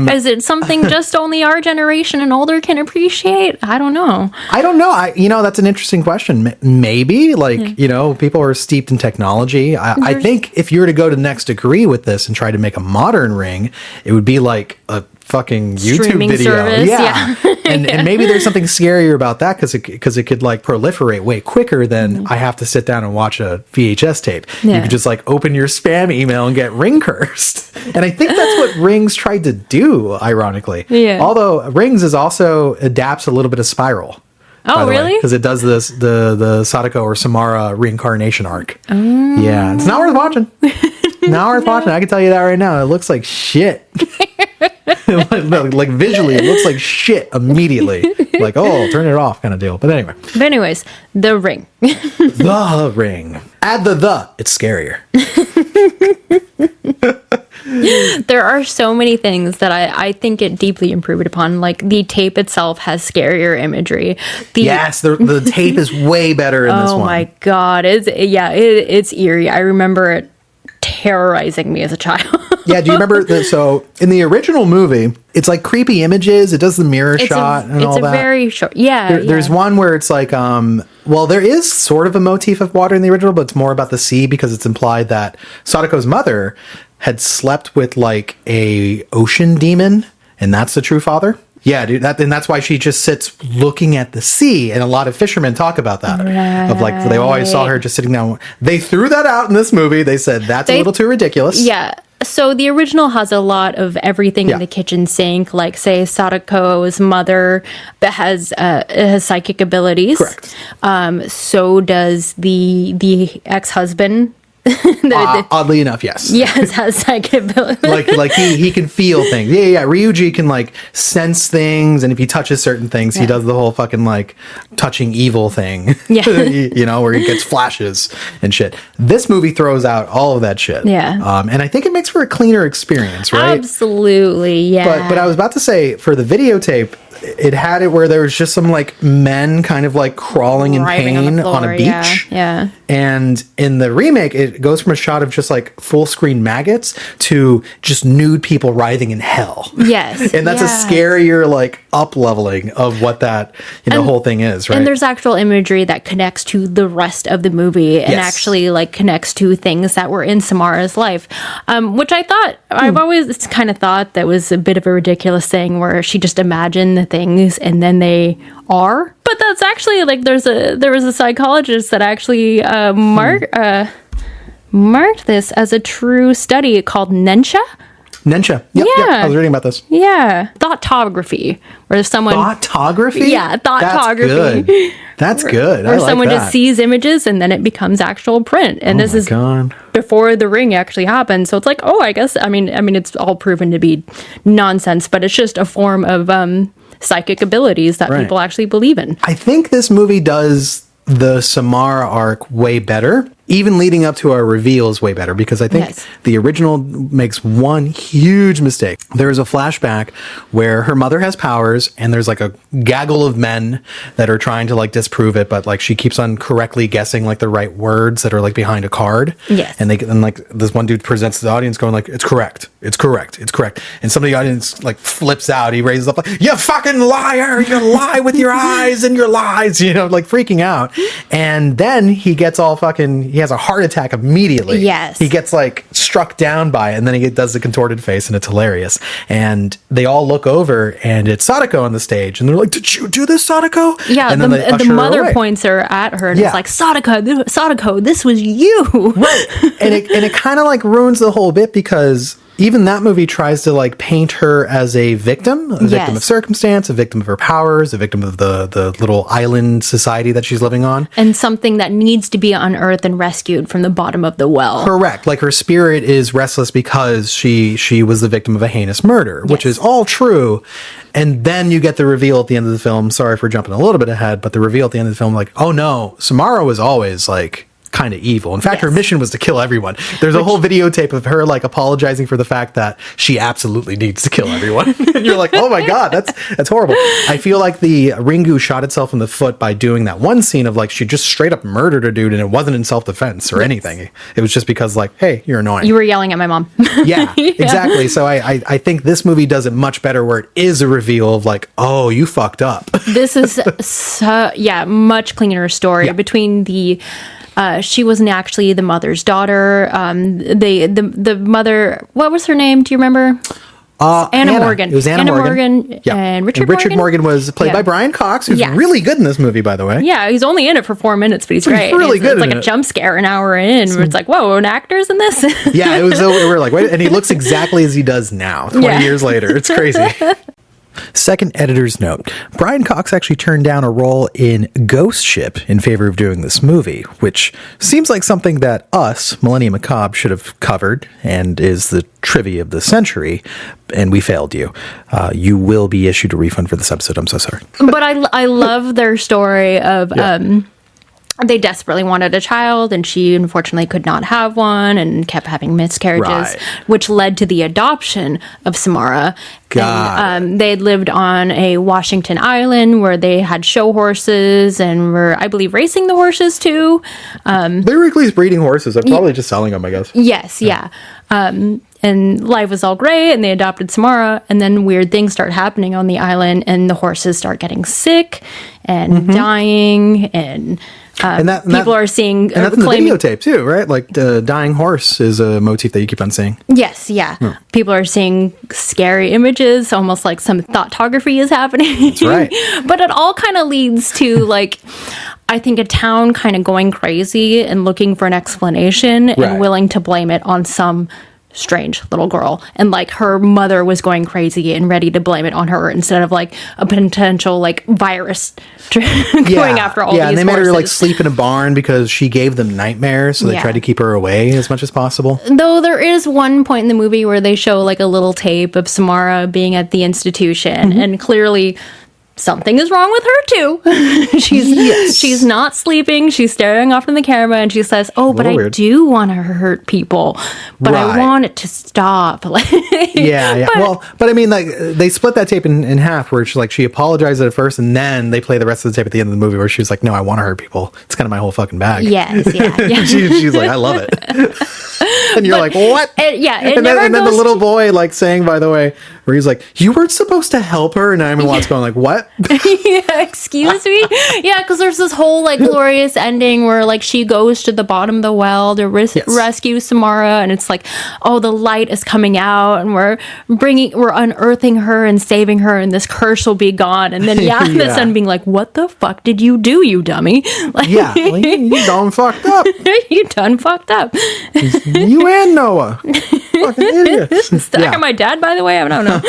Is it something just only our generation and older can appreciate? I don't know. That's an interesting question. Maybe, like, people are steeped in technology. I think if you were to go to the next degree with this and try to make a modern Ring, it would be like a fucking YouTube streaming video. Service, yeah. And maybe there's something scarier about that because it could like proliferate way quicker than I have to sit down and watch a VHS tape. Yeah. You could just like open your spam email and get ring cursed. And I think that's what Rings tried to do, ironically. Yeah. Although Rings is also adapts a little bit of Spiral. Oh, really? Because it does the Sadako or Samara reincarnation arc. Yeah, it's not worth watching. Not worth watching. I can tell you that right now. It looks like shit. like visually, it looks like shit immediately. Like, oh, turn it off kind of deal. But anyways, The Ring. The Ring. Add the. It's scarier. There are so many things that I think it deeply improved upon. Like the tape itself has scarier imagery. Yes, the tape is way better in this one. Oh my god, it's eerie. I remember it terrorizing me as a child. Yeah, do you remember? So in the original movie, it's like creepy images. It does the mirror shot and all that. It's a very short. Yeah, There's one where it's like, well, there is sort of a motif of water in the original, but it's more about the sea because it's implied that Sadako's mother had slept with like a ocean demon, and that's the true father. Yeah, dude, and that's why she just sits looking at the sea, and a lot of fishermen talk about that. Right. Of like, they always saw her just sitting down. They threw that out in this movie. They said that's a little too ridiculous. Yeah. So the original has a lot of everything in the kitchen sink, like say Sadako's mother has psychic abilities. Correct. So does the ex-husband. Oddly enough, yes. Yes, has psychic ability. like he can feel things. Yeah. Ryuji can like sense things, and if he touches certain things, he does the whole fucking like touching evil thing. Yeah. You know, where he gets flashes and shit. This movie throws out all of that shit. Yeah. And I think it makes for a cleaner experience, right? Absolutely, yeah. But I was about to say, for the videotape, it had it where there was just some like men kind of like crawling in pain on a beach. Yeah. And in the remake, it goes from a shot of just like full screen maggots to just nude people writhing in hell. Yes. And that's a scarier like up leveling of what that whole thing is, right? And there's actual imagery that connects to the rest of the movie and actually like connects to things that were in Samara's life, which I thought I've always kind of thought that was a bit of a ridiculous thing where she just imagined the things and then they are. But that's actually like there was a psychologist that actually marked this as a true study called Nensha. Yep, I was reading about this. Yeah. Thoughtography. Where someone... Thoughtography? Yeah, thoughtography. That's good. Where someone just sees images and then it becomes actual print. And this is before The Ring actually happened. So it's like, I guess, I mean, it's all proven to be nonsense, but it's just a form of psychic abilities that people actually believe in. I think this movie does the Samara arc way better. Even leading up to our reveal is way better because I think the original makes one huge mistake. There is a flashback where her mother has powers and there's like a gaggle of men that are trying to like disprove it, but like she keeps on correctly guessing like the right words that are like behind a card. Yes. And like this one dude presents to the audience going like, it's correct. And some of the audience like flips out. He raises up like, you fucking liar. You lie with your eyes and your lies, like freaking out. And then he gets all he has a heart attack immediately. Yes. He gets like struck down by it and then he does the contorted face and it's hilarious. And they all look over and it's Sadako on the stage and they're like, did you do this, Sadako? Yeah, and then the mother points her at her and it's like, Sadako, this was you. Right. And it kind of like ruins the whole bit because even that movie tries to like paint her as a victim of circumstance, a victim of her powers, a victim of the little island society that she's living on. And something that needs to be unearthed and rescued from the bottom of the well. Correct. Like her spirit is restless because she was the victim of a heinous murder, which is all true. And then you get the reveal at the end of the film. Sorry for jumping a little bit ahead, but the reveal at the end of the film, like, oh no, Samara was always like kind of evil. In fact, her mission was to kill everyone. There's a whole videotape of her like apologizing for the fact that she absolutely needs to kill everyone. And you're like, oh my God, that's horrible. I feel like the Ringu shot itself in the foot by doing that one scene of like, she just straight up murdered a dude and it wasn't in self-defense or anything. It was just because like, hey, you're annoying. You were yelling at my mom. Yeah, exactly. So I think this movie does it much better where it is a reveal of like, oh, you fucked up. This is much cleaner story between the she wasn't actually the mother's daughter. The mother, what was her name? Do you remember? Anna Morgan. It was Anna Morgan. And Richard Morgan was played by Brian Cox, who's really good in this movie, by the way. Yeah, he's only in it for 4 minutes, but he's great. He's really good. It's like a jump scare an hour in, where it's like, whoa, an actor's in this? Yeah, it was. We were like, wait, and he looks exactly as he does now, 20 years later. It's crazy. Second editor's note. Brian Cox actually turned down a role in Ghost Ship in favor of doing this movie, which seems like something that us, Millennia Macabre, should have covered and is the trivia of the century, and we failed you. You will be issued a refund for this episode. I'm so sorry. But I love their story of... they desperately wanted a child, and she unfortunately could not have one and kept having miscarriages, Right. which led to the adoption of Samara. Got And they had lived on a Washington island where they had show horses and were, I believe, racing the horses too. They were at least breeding horses. They're probably just selling them, I guess. Yes, yeah. And life was all great, and they adopted Samara, and then weird things start happening on the island, and the horses start getting sick and dying, and people are seeing... And that's in the videotape, too, right? Like, the dying horse is a motif that you keep on seeing. Yes, yeah. People are seeing scary images, almost like some thoughtography is happening. That's right. But it all kind of leads to, like... I think a town kind of going crazy and looking for an explanation Right. and willing to blame it on some strange little girl. And like her mother was going crazy and ready to blame it on her instead of like a potential like virus going after all these and they made her like horses. sleep in a barn because she gave them nightmares, so they Yeah. tried to keep her away as much as possible. Though there is one point in the movie where they show like a little tape of Samara being at the institution, and clearly something is wrong with her too. She's not sleeping. She's staring off in the camera, and she says, "Oh, but I weird. do want to hurt people, but I Right. want it to stop." Yeah. But I mean, like, they split that tape in half, where she apologized at first, and then they play the rest of the tape at the end of the movie, where she was like, "No, I want to hurt people. It's kind of my whole fucking bag." Yes, yeah. She's like, "I love it," and you're like, "What?" It And then the little boy, like, saying, by the way, where he's like, "You weren't supposed to help her," and Naomi Watts going like, "What?" Yeah, excuse me. Yeah, because there's this whole like glorious ending where like she goes to the bottom of the well to rescue Samara, and it's like, oh, the light is coming out, and we're unearthing her and saving her, and this curse will be gone. And then the son being like, "What the fuck did you do, you dummy?" Like, Yeah, like, you done fucked up. you done fucked up. You and Noah, fucking idiots. Did I hear my dad, by the way? I don't know.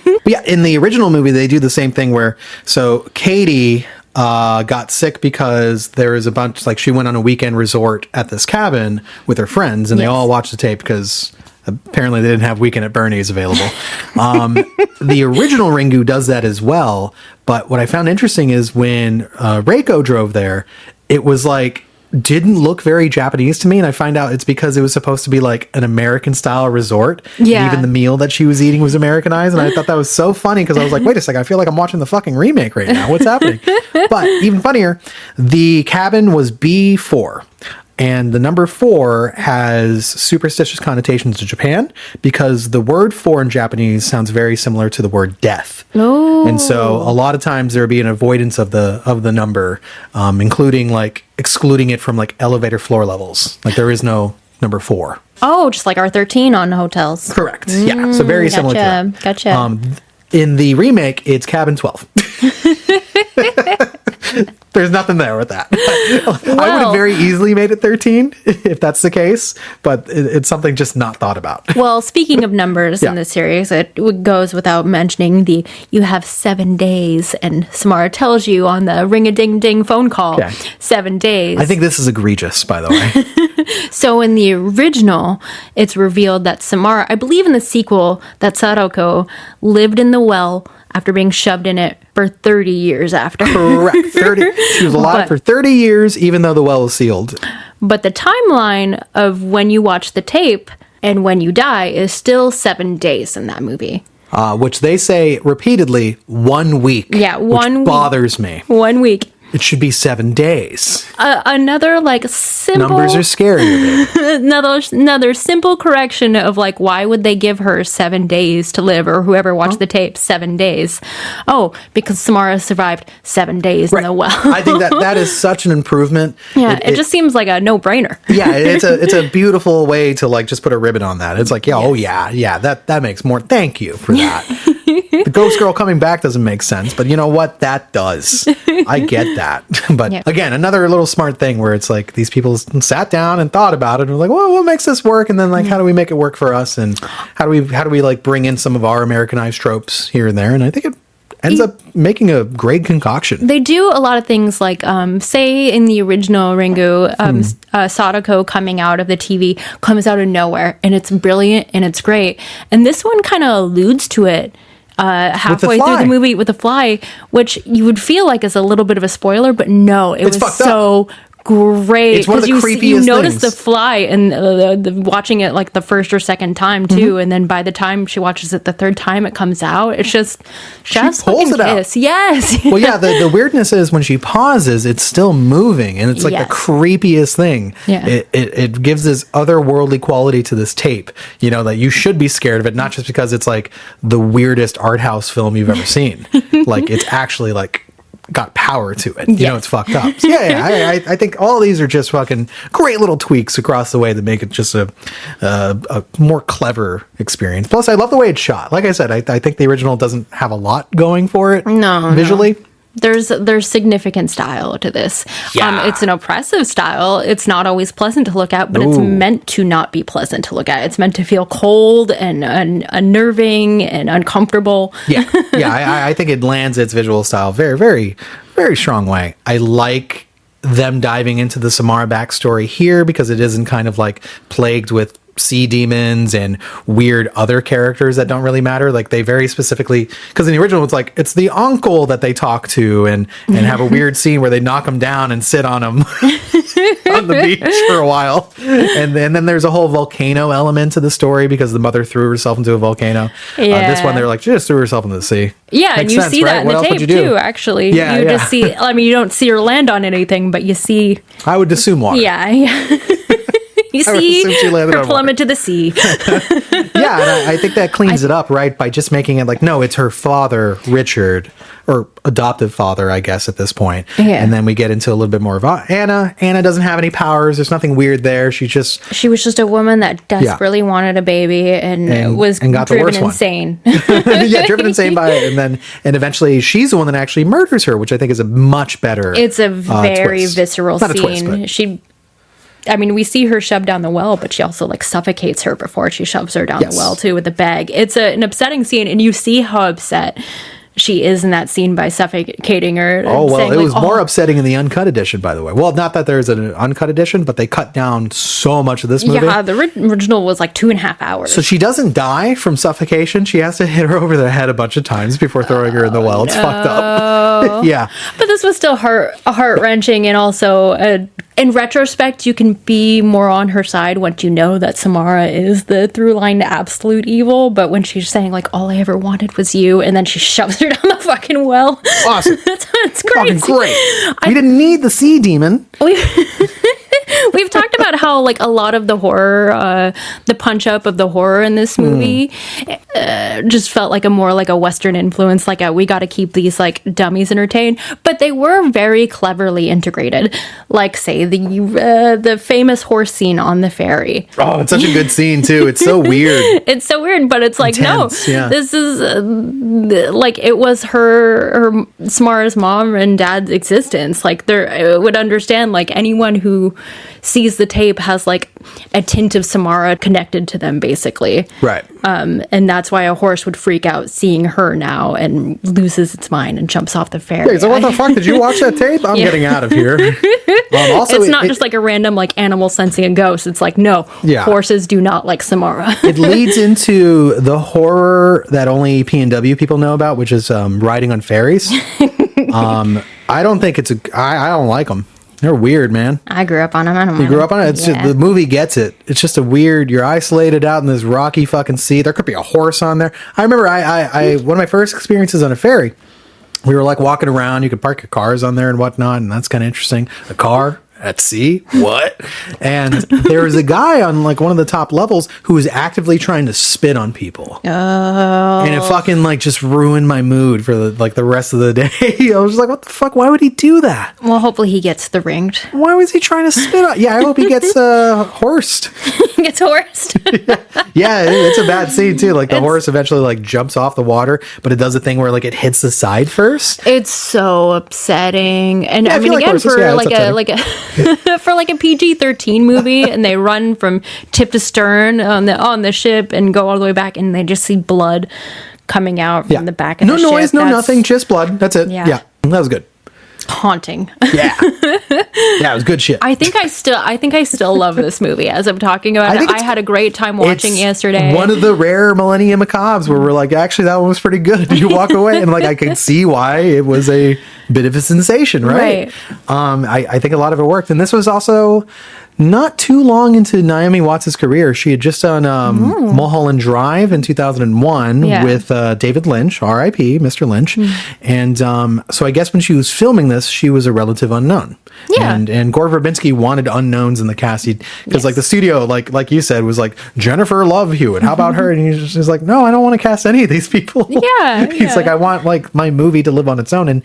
But yeah, in the original movie, they do the same thing where, so Katie got sick because there was a bunch, like, she went on a weekend resort at this cabin with her friends, and they all watched the tape because apparently they didn't have Weekend at Bernie's available. The original Ringu does that as well, but what I found interesting is when Reiko drove there, it was like, didn't look very Japanese to me, and I find out it's because it was supposed to be like an American style resort. Yeah. And even the meal that she was eating was Americanized, and I thought that was so funny because I was like, wait a second, I feel like I'm watching the fucking remake right now. What's happening? But even funnier, the cabin was B4. And the number 4 has superstitious connotations to Japan because the word 4 in Japanese sounds very similar to the word death. Oh. And so a lot of times there would be an avoidance of the number, including like excluding it from like elevator floor levels. Like there is no number 4. Oh, just like R13 on hotels. Correct. Yeah. So very similar to that. Gotcha. In the remake, it's cabin 12. There's nothing there with that. I would have very easily made it 13 if that's the case, but it's something just not thought about. Well, speaking of numbers in this series, it goes without mentioning you have 7 days, and Samara tells you on the ring-a-ding-ding phone call, 7 days. I think this is egregious, by the way. So in the original, it's revealed that Samara, I believe in the sequel, that Sadako lived in the well after being shoved in it for 30 years after. Correct. 30. She was alive for 30 years, even though the well was sealed. But the timeline of when you watch the tape and when you die is still 7 days in that movie. Which they say repeatedly, 1 week. Yeah, 1 week. Bothers me. 1 week. It should be 7 days. Another like simple Numbers are scary. another simple correction of like, why would they give her 7 days to live, or whoever watched the tape 7 days? Oh, because Samara survived 7 days in the well. I think that is such an improvement. Yeah, it just seems like a no-brainer. Yeah, it's a beautiful way to like just put a ribbon on that. It's like, that makes more. Thank you for that. The ghost girl coming back doesn't make sense, but you know what? That does. I get that. But again, another little smart thing where it's like these people sat down and thought about it and were like, well, what makes this work? And then like, how do we make it work for us? And how do we like bring in some of our Americanized tropes here and there? And I think it ends up making a great concoction. They do a lot of things like, say in the original Ringu, Sadako coming out of the TV comes out of nowhere, and it's brilliant and it's great. And this one kind of alludes to it halfway through the movie with the fly, which you would feel like is a little bit of a spoiler, but no, it's was so great. It's one of the creepiest you notice things. the fly and watching it like the first or second time too, and then by the time she watches it the third time it comes out, it's just pulls fucking it out. kiss. Yes. Well, yeah, the weirdness is when she pauses, it's still moving, and it's like Yes. the creepiest thing. Yeah. It gives this otherworldly quality to this tape, that you should be scared of it, not just because it's like the weirdest art house film you've ever seen. Like, it's actually like got power to it. It's fucked up. So, I think all these are just fucking great little tweaks across the way that make it just a more clever experience. Plus, I love the way it's shot. Like I said, I think the original doesn't have a lot going for it visually. There's significant style to this. Yeah. It's an oppressive style. It's not always pleasant to look at, but it's meant to not be pleasant to look at. It's meant to feel cold and unnerving and uncomfortable. I think it lands its visual style very, very, very strong way. I like them diving into the Samara backstory here because it isn't kind of like plagued with sea demons and weird other characters that don't really matter. Like, they very specifically, because in the original it's like it's the uncle that they talk to and have a weird scene where they knock him down and sit on him on the beach for a while, and then there's a whole volcano element to the story because the mother threw herself into a volcano. This one they're like, she just threw herself into the sea. And you see that in the tape too, actually. You just see, you don't see her land on anything, but you see, I would assume water. You see her plummet to the sea. And I think that cleans it up, right? By just making it like, no, it's her father, Richard, or adoptive father, I guess, at this point. And then we get into a little bit more of Anna. Anna doesn't have any powers. There's nothing weird there. She was just a woman that desperately wanted a baby and was got the driven worst insane. driven insane by it. And eventually she's the one that actually murders her, which I think is a much better It's a very twist. visceral Not a scene. twist, We see her shoved down the well, but she also like suffocates her before she shoves her down the well too with the bag. It's an upsetting scene, and you see how upset she is in that scene by suffocating her. Oh, well, it was more upsetting in the uncut edition, by the way. Well, not that there's an uncut edition, but they cut down so much of this movie. Yeah, the original was like 2.5 hours. So she doesn't die from suffocation. She has to hit her over the head a bunch of times before throwing her in the well. It's fucked up. Yeah. But this was still heart-wrenching, and also in retrospect, you can be more on her side once you know that Samara is the through line to absolute evil. But when she's saying like, all I ever wanted was you, and then she shoves her down the fucking well. Awesome. That's crazy. Fucking great. We didn't need the sea demon. We've talked about how like a lot of the horror, the punch up of the horror in this movie just felt like a Western influence. Like we got to keep these like dummies entertained, but they were very cleverly integrated. Like say the famous horse scene on the ferry. Oh, it's such a good scene too. It's so weird. It's so weird, but it's like Intense, this is like it was her Samara's mom and dad's existence. Like they would understand like anyone who sees the tape has like a tint of Samara connected to them basically. Right. And that's why a horse would freak out seeing her now and loses its mind and jumps off the ferry. Wait, so what the fuck? Did you watch that tape? I'm getting out of here. Also, it's not just like a random like animal sensing a ghost. It's like, no, horses do not like Samara. It leads into the horror that only P&W people know about, which is riding on ferries. I don't think I don't like them. They're weird, man. I grew up on them. I don't You grew up on it? It's just, the movie gets it. It's just a weird, you're isolated out in this rocky fucking sea. There could be a horse on there. I remember one of my first experiences on a ferry, we were like walking around. You could park your cars on there and whatnot, and that's kind of interesting. A car at sea? What? And there was a guy on like one of the top levels who was actively trying to spit on people. Oh. And it fucking like just ruined my mood for the rest of the day. I was just like, what the fuck? Why would he do that? Well, hopefully he gets the ringed. Why was he trying to spit on? Yeah, I hope he gets horsed. He gets horsed. Yeah, it's a bad scene too. Like the horse eventually like jumps off the water, but it does a thing where like it hits the side first. It's so upsetting. And yeah, I mean, like again, horses, for like a PG-13 movie, and they run from tip to stern on the ship and go all the way back, and they just see blood coming out from the back of the ship. No noise, no nothing, just blood. That's it. Yeah, that was good. haunting. Yeah. Yeah, it was good shit. I think I still love this movie as I'm talking about it. I had a great time watching it yesterday. One of the rare Millennia Macabres where we're like, actually, that one was pretty good. You walk away and like, I can see why it was a bit of a sensation, right? I think a lot of it worked. And this was also not too long into Naomi Watts' career. She had just done Mulholland Drive in 2001 with David Lynch, R.I.P., Mr. Lynch. And so I guess when she was filming this, she was a relative unknown. Yeah. And Gore Verbinski wanted unknowns in the cast because like the studio, like you said, was like, Jennifer Love Hewitt, how about her? And he's like, no, I don't want to cast any of these people. Yeah. He's like, I want like my movie to live on its own. And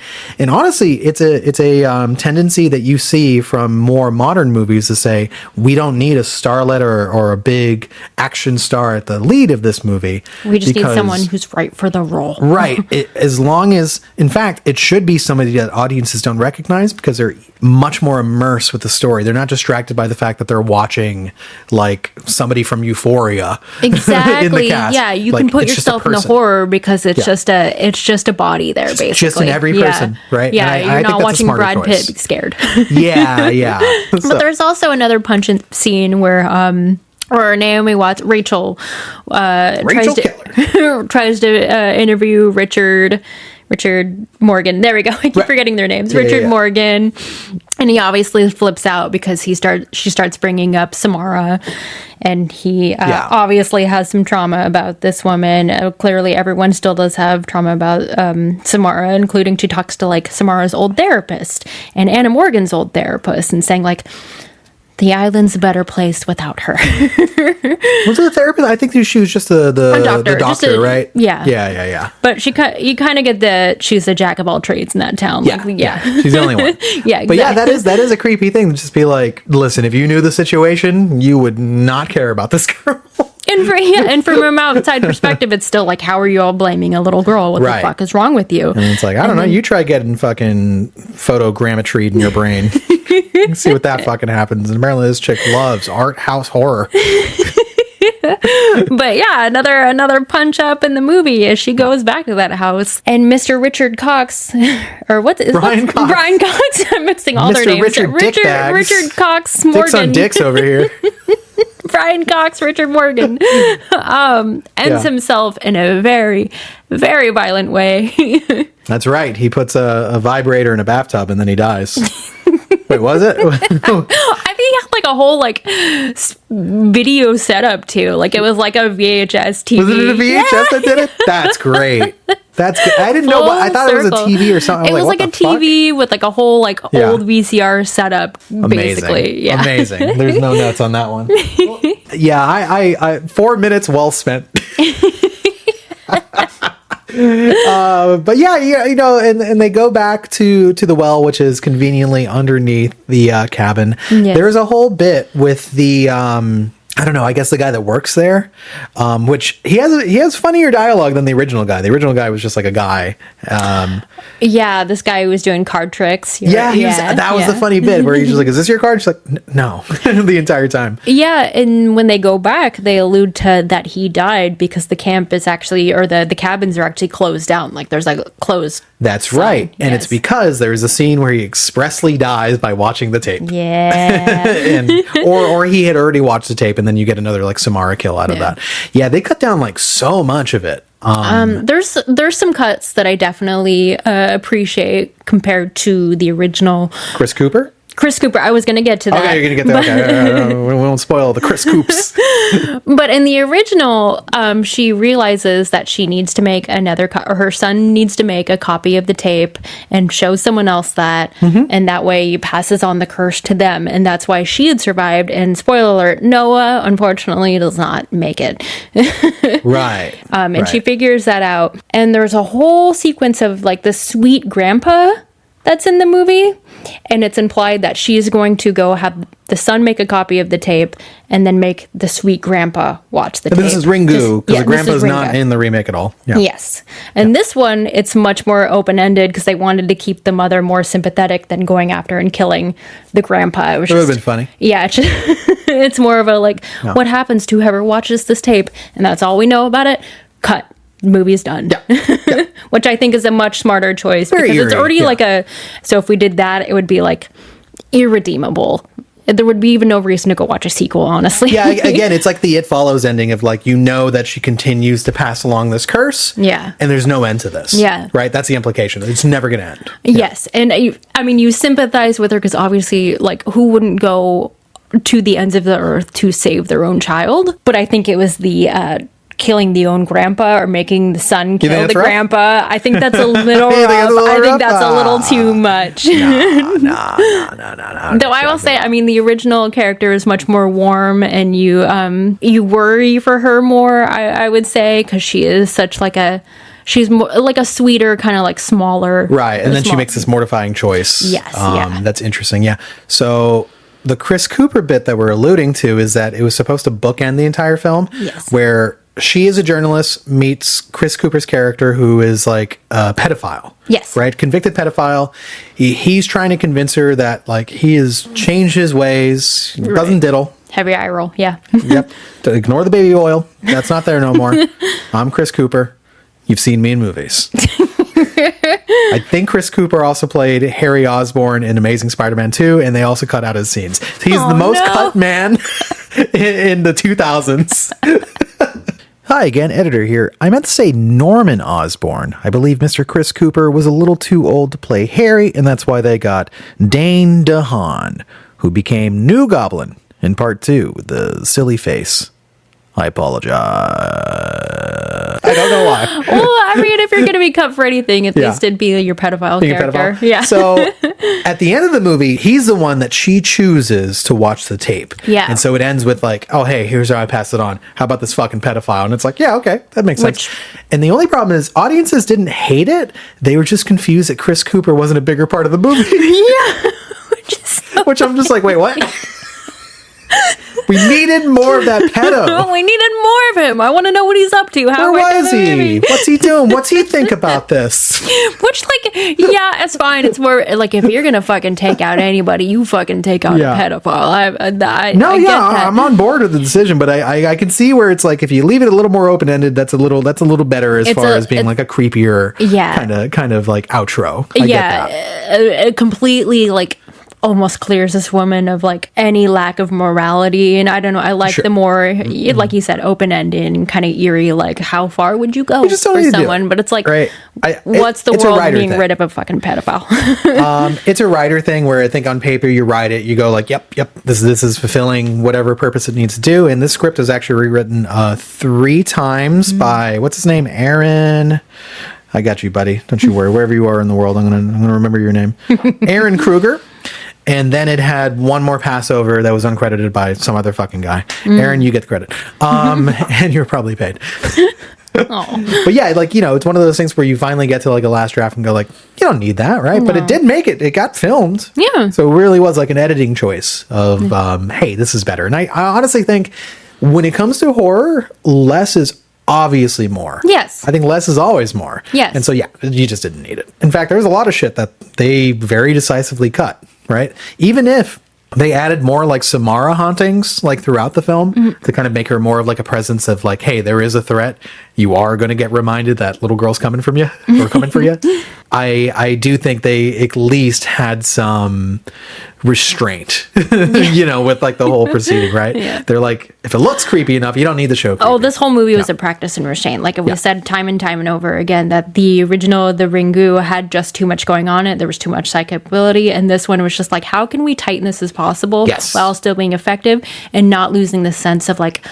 honestly, it's a tendency that you see from more modern movies to say, we don't need a starlet or a big action star at the lead of this movie. We just need someone who's right for the role. Right. As long as, in fact, it should be somebody that audiences don't recognize because they're much more immersed with the story. They're not distracted by the fact that they're watching like somebody from Euphoria. Exactly. In the cast. Yeah, you can put yourself in the horror because it's just a body there, basically. Just in every person, right? Yeah, you're not watching Brad Pitt be scared. Yeah. But there's also another punch scene where Naomi Watts, Rachel tries to interview Richard Morgan. There we go. I keep forgetting their names. Richard Morgan, and he obviously flips out because she starts bringing up Samara, and he obviously has some trauma about this woman. Clearly, everyone still does have trauma about Samara, including she talks to like Samara's old therapist and Anna Morgan's old therapist, and saying like, the island's a better place without her. Was it a therapist? I think she was just the doctor, right? Yeah. Yeah. But you kind of get that she's a jack of all trades in that town. Yeah. She's the only one. Yeah, exactly. But yeah, that is a creepy thing to just be like, listen, if you knew the situation, you would not care about this girl. And from an outside perspective, it's still like, how are you all blaming a little girl? What the fuck is wrong with you? And it's like, I don't know. You try getting fucking photogrammetry in your brain. See what that fucking happens. And apparently this chick loves art house horror. But yeah, another punch up in the movie as she goes back to that house, and Mr. Richard Cox, or Brian Cox. I'm mixing all their names. Richard Cox Morgan. Dicks on dicks over here. Brian Cox, Richard Morgan, ends himself in a very, very violent way. That's right. He puts a vibrator in a bathtub and then he dies. Wait, was it? I think he had like a whole like video setup too. Like it was like a VHS TV. Was it a VHS that did it? That's great. That's good. I didn't know, but I thought it was a TV or something. It was like a TV with like a whole like old VCR setup. Basically, yeah. Amazing. There's no notes on that one. Yeah, I 4 minutes well spent. But yeah, you know, and they go back to the well, which is conveniently underneath the cabin. Yes. There's a whole bit with the I don't know, I guess the guy that works there, which he has funnier dialogue than the original guy. The original guy was just like a guy. Yeah, this guy who was doing card tricks. That was the funny bit where he's just like, is this your card? She's like, no, the entire time. Yeah, and when they go back, they allude to that he died because the camp is actually, or the cabins are actually closed down. Like there's like closed. That's right. Yes. And it's because there's a scene where he expressly dies by watching the tape. Yeah. or he had already watched the tape and then you get another like Samara kill out of that. Yeah, they cut down like so much of it. There's some cuts that I definitely appreciate compared to the original. Chris Cooper, I was going to get to that. Okay, you're going to get there. Okay. We won't spoil the Chris Coops. But in the original, she realizes that she needs to make or her son needs to make a copy of the tape and show someone else that, and that way he passes on the curse to them, and that's why she had survived. And spoiler alert, Noah, unfortunately, does not make it. Right. And she figures that out. And there's a whole sequence of like the sweet grandpa that's in the movie, and it's implied that she's going to go have the son make a copy of the tape and then make the sweet grandpa watch the tape. This is Ringu, because the grandpa's not in the remake at all. Yeah. Yes. And this one, it's much more open-ended because they wanted to keep the mother more sympathetic than going after and killing the grandpa. It would have been funny. Yeah. It's more of a like, what happens to whoever watches this tape? And that's all we know about it. Cut. movie's done. Yeah. Which I think is a much smarter choice Very because it's eerie, already yeah. like so if we did that, it would be like irredeemable. There would be even no reason to go watch a sequel, honestly. Yeah, again, it's like the It Follows ending of like, that she continues to pass along this curse. Yeah. And there's no end to this. Yeah. Right? That's the implication. It's never going to end. Yes. And you sympathize with her because obviously, like, who wouldn't go to the ends of the earth to save their own child? But I think it was the killing the own grandpa or making the son kill the grandpa. I think that's a little rough. I think that's a little too much. No. Though I will say, the original character is much more warm, and you worry for her more, I would say, because she is such like she's more like a sweeter, kind of like smaller. Right. And then she makes this mortifying choice. Yes. Yeah. That's interesting. Yeah. So the Chris Cooper bit that we're alluding to is that it was supposed to bookend the entire film. Yes. Where she is a journalist, meets Chris Cooper's character, who is like a pedophile. Yes. Right? Convicted pedophile. He's trying to convince her that like he has changed his ways, doesn't diddle. Heavy eye roll. Yeah. Yep. To ignore the baby oil. That's not there no more. I'm Chris Cooper. You've seen me in movies. I think Chris Cooper also played Harry Osborn in Amazing Spider-Man 2, and they also cut out his scenes. He's the most cut man in the 2000s. Hi again, editor here. I meant to say Norman Osborn. I believe Mr. Chris Cooper was a little too old to play Harry, and that's why they got Dane DeHaan, who became New Goblin in part 2 with the silly face. I apologize. I don't know why. Well, if you're going to be cut for anything, at least it'd be your pedophile character. Yeah. So at the end of the movie, he's the one that she chooses to watch the tape. Yeah. And so it ends with like, oh, hey, here's how I pass it on. How about this fucking pedophile? And it's like, yeah, okay, that makes sense. And the only problem is audiences didn't hate it. They were just confused that Chris Cooper wasn't a bigger part of the movie. Yeah. Which I'm just like, wait, what? We needed more of that pedo. We needed more of him. I want to know what he's up to. Where was he? What's he doing? What's he think about this? Which, like, yeah, it's fine. It's more like if you're gonna fucking take out anybody, you fucking take out a pedophile. I get that. I'm on board with the decision, but I can see where it's like if you leave it a little more open ended, that's a little better as far as being like a creepier kind of like outro. I get that. It completely like almost clears this woman of like any lack of morality, and I don't know, I like the more like you said, open-ended and kind of eerie, like how far would you go for someone, but it's like what's the world being rid of a fucking pedophile? It's a writer thing where I think on paper you write it, you go like yep, this is fulfilling whatever purpose it needs to do, and this script was actually rewritten 3 times by what's his name, Aaron. I got you, buddy, don't you worry. Wherever you are in the world, I'm gonna remember your name. Aaron Kruger. And then it had one more Passover that was uncredited by some other fucking guy. Aaron, you get the credit. And you're probably paid. But yeah, like, it's one of those things where you finally get to like a last draft and go like, you don't need that, right? No. But it did make it. It got filmed. Yeah. So it really was like an editing choice of, hey, this is better. And I honestly think when it comes to horror, less is obviously more. Yes. I think less is always more. Yes. And so, yeah, you just didn't need it. In fact, there was a lot of shit that they very decisively cut. Right? Even if they added more like Samara hauntings like throughout the film to kind of make her more of like a presence of like, hey, there is a threat. You are going to get reminded that little girl's coming from you or coming for you. I do think they at least had some restraint, with like the whole proceeding, right? Yeah. They're like, if it looks creepy enough, you don't need the show creepy. Oh, this whole movie was a practice in restraint. Like we said time and time and over again, that the original, the Ringu, had just too much going on it. There was too much psychability. And this one was just like, how can we tighten this as possible while still being effective and not losing the sense of like,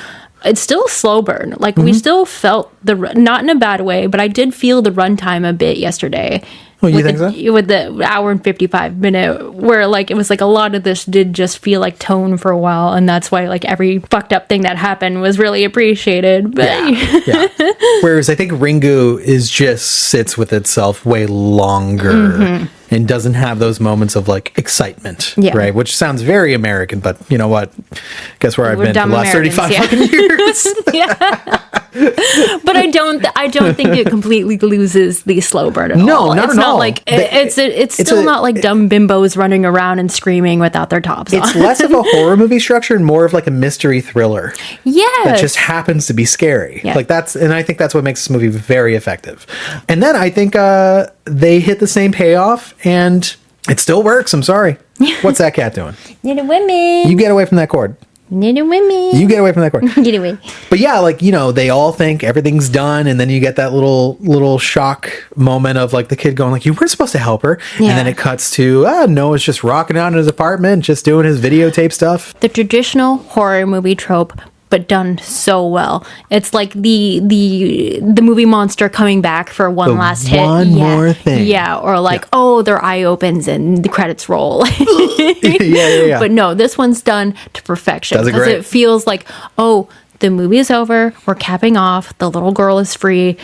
it's still a slow burn. Like we still felt not in a bad way, but I did feel the runtime a bit yesterday. Well, you think so? With the hour and 55 minute, where like it was like a lot of this did just feel like tone for a while, and that's why like every fucked up thing that happened was really appreciated. But yeah. Whereas I think Ringu sits with itself way longer and doesn't have those moments of like excitement, right? Which sounds very American, but you know what? Guess where I've been for the last 35 fucking years. But I don't think it completely loses the slow burn at all. No, not it's at not all. like it's still not like dumb bimbos running around and screaming without their tops on. It's less of a horror movie structure and more of like a mystery thriller. Yes. That just happens to be scary. Yeah. Like and I think that's what makes this movie very effective. And then I think they hit the same payoff and it still works. I'm sorry. What's that cat doing? Little women. You get away from that cord. Little women. You get away from that cord. Get away. But yeah, like, they all think everything's done, and then you get that little shock moment of like the kid going like, you were supposed to help her. Yeah. And then it cuts to Noah's just rocking out in his apartment, just doing his videotape stuff. The traditional horror movie trope, but done so well. It's like the movie monster coming back for one last hit. One more thing. Yeah, or like, their eye opens and the credits roll. Yeah. But no, this one's done to perfection. Does it Because great. it feels like, the movie is over, we're capping off, the little girl is free.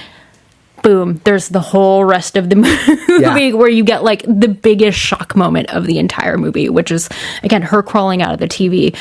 Boom, there's the whole rest of the movie where you get like the biggest shock moment of the entire movie, which is, again, her crawling out of the TV,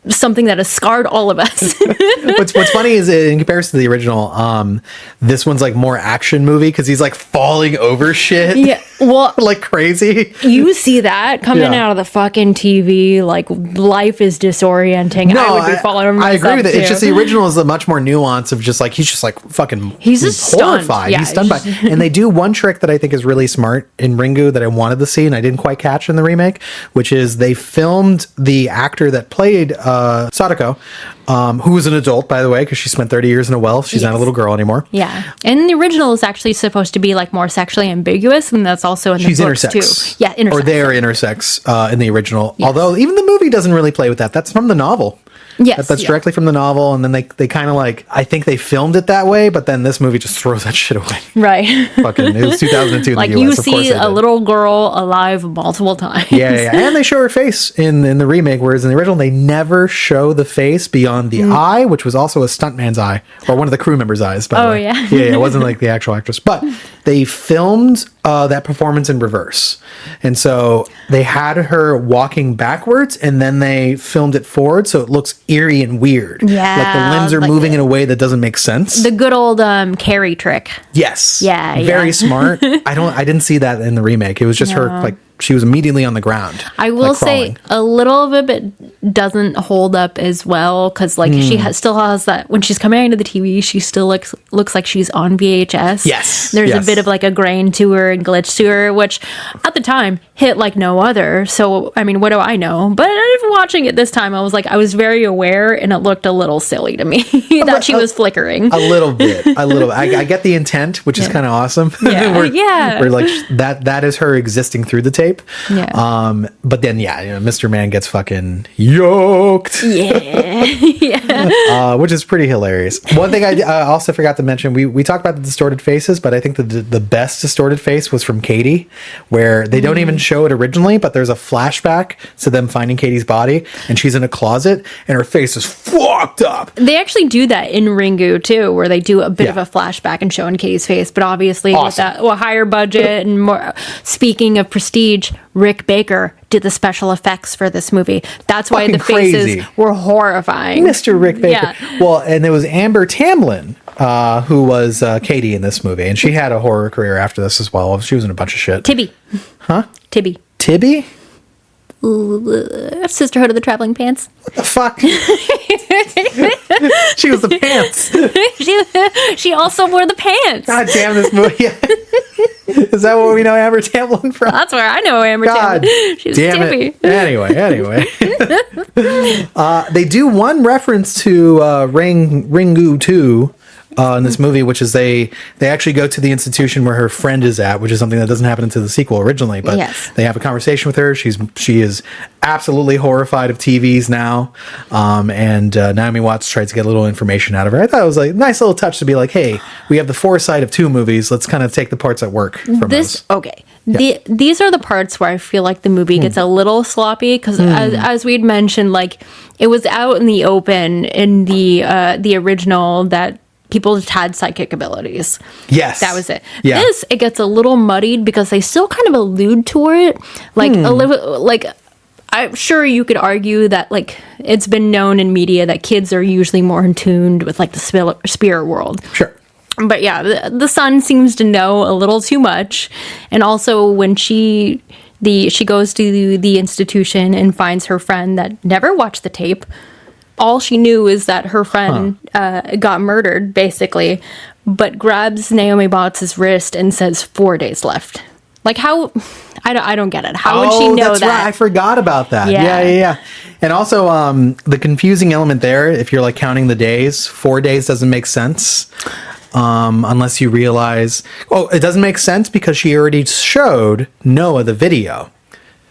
something that has scarred all of us. What's funny is in comparison to the original, this one's like more action movie because he's like falling over shit. Yeah, well, like crazy. you see that coming out of the fucking TV, like life is disorienting. I would be falling over I myself agree with it. too. It's just the original is a much more nuance of just like he's just like fucking He's just stunned. horrified. Yeah, he's stunned by and they do one trick that I think is really smart in Ringu that I wanted to see and I didn't quite catch in the remake, which is they filmed the actor that played Sadako, who was an adult, by the way, because she spent 30 years in a well. She's not a little girl anymore. Yeah. And the original is actually supposed to be like more sexually ambiguous, and that's also in the She's books intersex. too. Yeah, intersex. Or they are intersex in the original. Yes. Although even the movie doesn't really play with that. That's from the novel. Yes. That's directly from the novel. And then they kind of like, I think they filmed it that way, but then this movie just throws that shit away. Right. Fucking, it was 2002 like in the US. you Of course see a little girl alive multiple times. Yeah. And they show her face in the remake, whereas in the original, they never show the face beyond the eye, which was also a stuntman's eye, or one of the crew members' eyes, by the way. Yeah. Yeah, it wasn't like the actual actress. But they filmed that performance in reverse. And so they had her walking backwards, and then they filmed it forward, so it looks eerie and weird. Yeah. Like the limbs are like moving in a way that doesn't make sense. The good old Carrie trick. Yes. Yeah. Very smart. I didn't see that in the remake. It was just her like she was immediately on the ground. I will like, say a little of it but doesn't hold up as well because like she still has that when she's coming into the TV she still looks like she's on VHS. Yes. There's a bit of like a grain to her and glitch to her, which at the time hit like no other. So I mean, what do I know? But watching it this time, I was very aware and it looked a little silly to me that she was flickering. A little bit. I get the intent, which is kind of awesome. Yeah. We're like that is her existing through the tape. Yeah. But then Mr. Man gets fucking yoked. Yeah. Which is pretty hilarious. One thing I also forgot to mention, we talked about the distorted faces, but I think the best distorted face was from Katie, where they don't even show it originally, but there's a flashback to them finding Katie's body, and she's in a closet, and her face is fucked up. They actually do that in Ringu too, where they do a bit of a flashback and showing Katie's face, but obviously with that higher budget and more. Speaking of prestige, Rick Baker did the special effects for this movie. That's why the faces were horrifying. Mr. Rick Baker. Yeah. Well, and there was Amber Tamblyn, who was Katie in this movie, and she had a horror career after this as well. She was in a bunch of shit. Tibby. Huh? Tibby. Tibby? Sisterhood of the Traveling Pants. What the fuck? She was the pants. She also wore the pants. God damn this movie. Is that what we know Amber Tamblyn from? That's where I know Amber God Tamblyn. She's damn Tibby. it. Anyway. They do one reference to Ringu 2 in this movie, which is they actually go to the institution where her friend is at, which is something that doesn't happen into the sequel originally, but they have a conversation with her. She is absolutely horrified of TVs now, and Naomi Watts tries to get a little information out of her. I thought it was like a nice little touch to be like, hey, we have the foresight of 2 movies, let's kind of take the parts that work from those. Okay. Yeah. These are the parts where I feel like the movie gets a little sloppy because, as we'd mentioned, like it was out in the open in the original that people just had psychic abilities. Yes, that was it. Yeah. This it gets a little muddied because they still kind of allude to it, like a little, like I'm sure you could argue that, like, it's been known in media that kids are usually more in tune with, like, the spirit world. Sure. But yeah, the son seems to know a little too much. And also when she goes to the institution and finds her friend that never watched the tape, all she knew is that her friend got murdered, basically, but grabs Naomi Watts' wrist and says 4 days left. Like, how... I don't get it. How would she know that's that? Right. I forgot about that. Yeah. And also, the confusing element there, if you're like counting the days, 4 days doesn't make sense. Unless you realize, it doesn't make sense because she already showed Noah the video.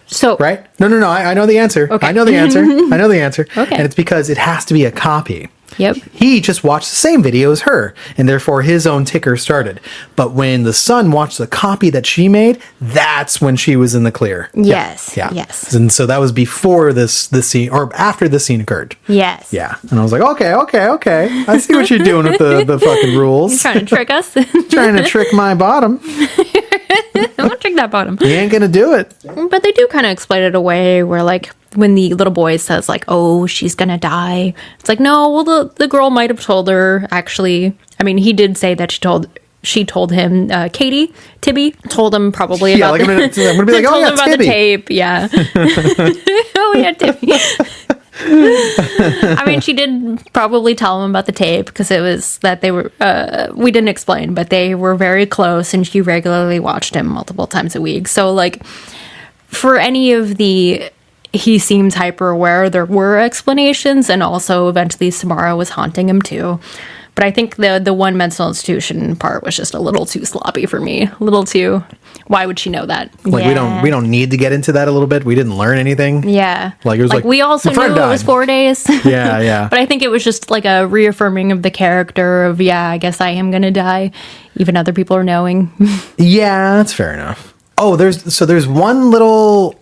So, right? No. I know the answer. Okay. I know the answer. Okay. And it's because it has to be a copy. Yep. He just watched the same video as her, and therefore his own ticker started. But when the son watched the copy that she made, that's when she was in the clear. Yes. Yeah. Yes. And so that was before this scene, or after this scene occurred. Yes. Yeah. And I was like, okay. I see what you're doing with the fucking rules. You're trying to trick us? Trying to trick my bottom. I won't trick that bottom. You ain't gonna do it. But they do kind of explain it away where, like, when the little boy says, like, oh, she's gonna die. It's like, no, well, the girl might have told her, actually. I mean, he did say that she told him, Tibby told him probably about I'm gonna be like, told him about Tibby. the tape, yeah. Oh, yeah, Tibby. I mean, she did probably tell him about the tape because it was that they were, we didn't explain, but they were very close and she regularly watched him multiple times a week. So, like, for any of he seems hyper aware, there were explanations, and also eventually Samara was haunting him too. But I think the one mental institution part was just a little too sloppy for me. A little too. Why would she know that? Like, we don't need to get into that a little bit. We didn't learn anything. Yeah. Like, it was like we also my friend knew it was died. 4 days. Yeah. But I think it was just like a reaffirming of the character of, I guess I am gonna die, even other people are knowing. Yeah, that's fair enough. Oh, there's one little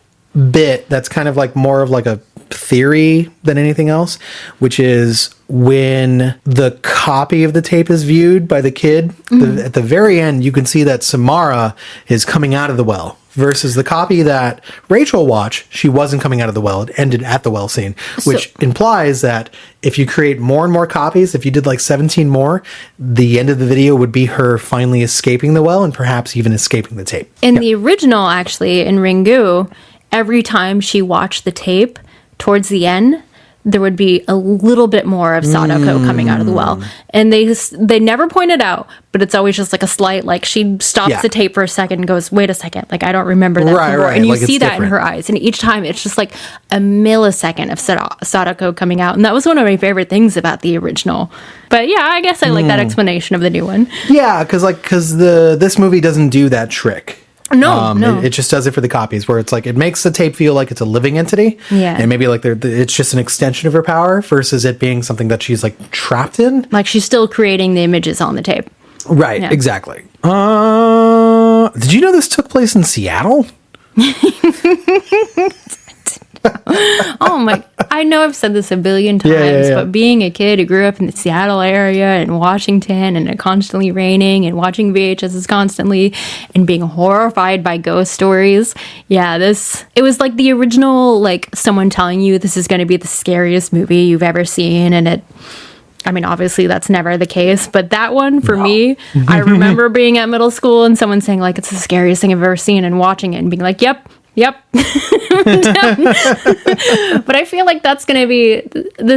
bit that's kind of like more of like a theory than anything else, which is when the copy of the tape is viewed by the kid, at the very end, you can see that Samara is coming out of the well versus the copy that Rachel watched. She wasn't coming out of the well. It ended at the well scene, which implies that if you create more and more copies, if you did like 17 more, the end of the video would be her finally escaping the well and perhaps even escaping the tape. In the original, actually, in Ringu, every time she watched the tape, towards the end, there would be a little bit more of Sadako coming out of the well. And they never point it out, but it's always just like a slight, like, she stops the tape for a second and goes, wait a second, like, I don't remember that before. Right. And you like, see that different. in her eyes. And each time it's just like a millisecond of Sadako coming out. And that was one of my favorite things about the original. But yeah, I guess I like that explanation of the new one. Yeah, because this movie doesn't do that trick. No. It just does it for the copies, where it's like it makes the tape feel like it's a living entity, and maybe like it's just an extension of her power versus it being something that she's like trapped in. Like, she's still creating the images on the tape. Right, Yeah. exactly. Did you know this took place in Seattle? Oh my, I know I've said this a billion times, Yeah. but being a kid who grew up in the Seattle area and Washington and it constantly raining and watching VHSs constantly and being horrified by ghost stories. Yeah, it was like the original, like, someone telling you this is going to be the scariest movie you've ever seen. And I mean, obviously that's never the case, but that one for me, I remember being at middle school and someone saying, like, it's the scariest thing I've ever seen, and watching it and being like, yep. But I feel like this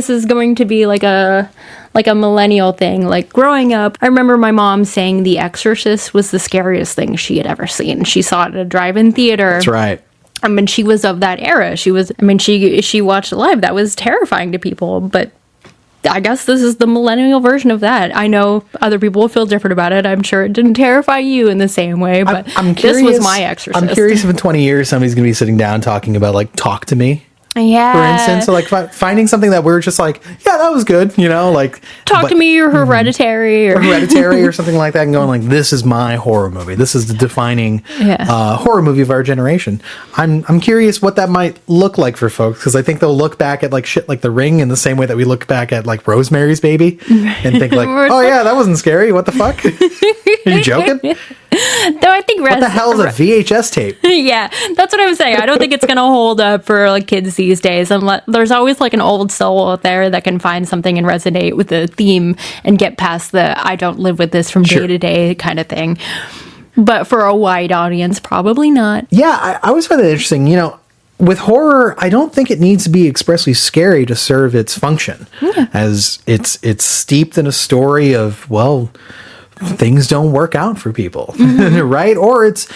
is going to be like a millennial thing. Like, growing up, I remember my mom saying The Exorcist was the scariest thing she had ever seen. She saw it at a drive-in theater. That's right. I mean, she was of that era. She watched it live. That was terrifying to people, but I guess this is the millennial version of that. I know other people will feel different about it. I'm sure it didn't terrify you in the same way, but I'm curious, this was my Exorcist. I'm curious if in 20 years somebody's going to be sitting down talking about, like, Talk to Me. Yeah. For instance, so like finding something that we're just like, yeah, that was good, like Talk to Me or Hereditary or something like that, and going like, this is my horror movie. This is the defining horror movie of our generation. I'm curious what that might look like for folks, because I think they'll look back at like shit like The Ring in the same way that we look back at like Rosemary's Baby and think like, oh yeah, that wasn't scary. What the fuck? Are you joking? Though I think What the hell is a VHS tape? yeah, that's what I'm saying. I don't think it's gonna hold up for like kids these days. Unless there's always like an old soul out there that can find something and resonate with the theme and get past the "I don't live with this from day to day" kind of thing. But for a wide audience, probably not. Yeah, I always find that interesting. You know, with horror, I don't think it needs to be expressly scary to serve its function, as it's steeped in a story of, well, things don't work out for people, right? Or it's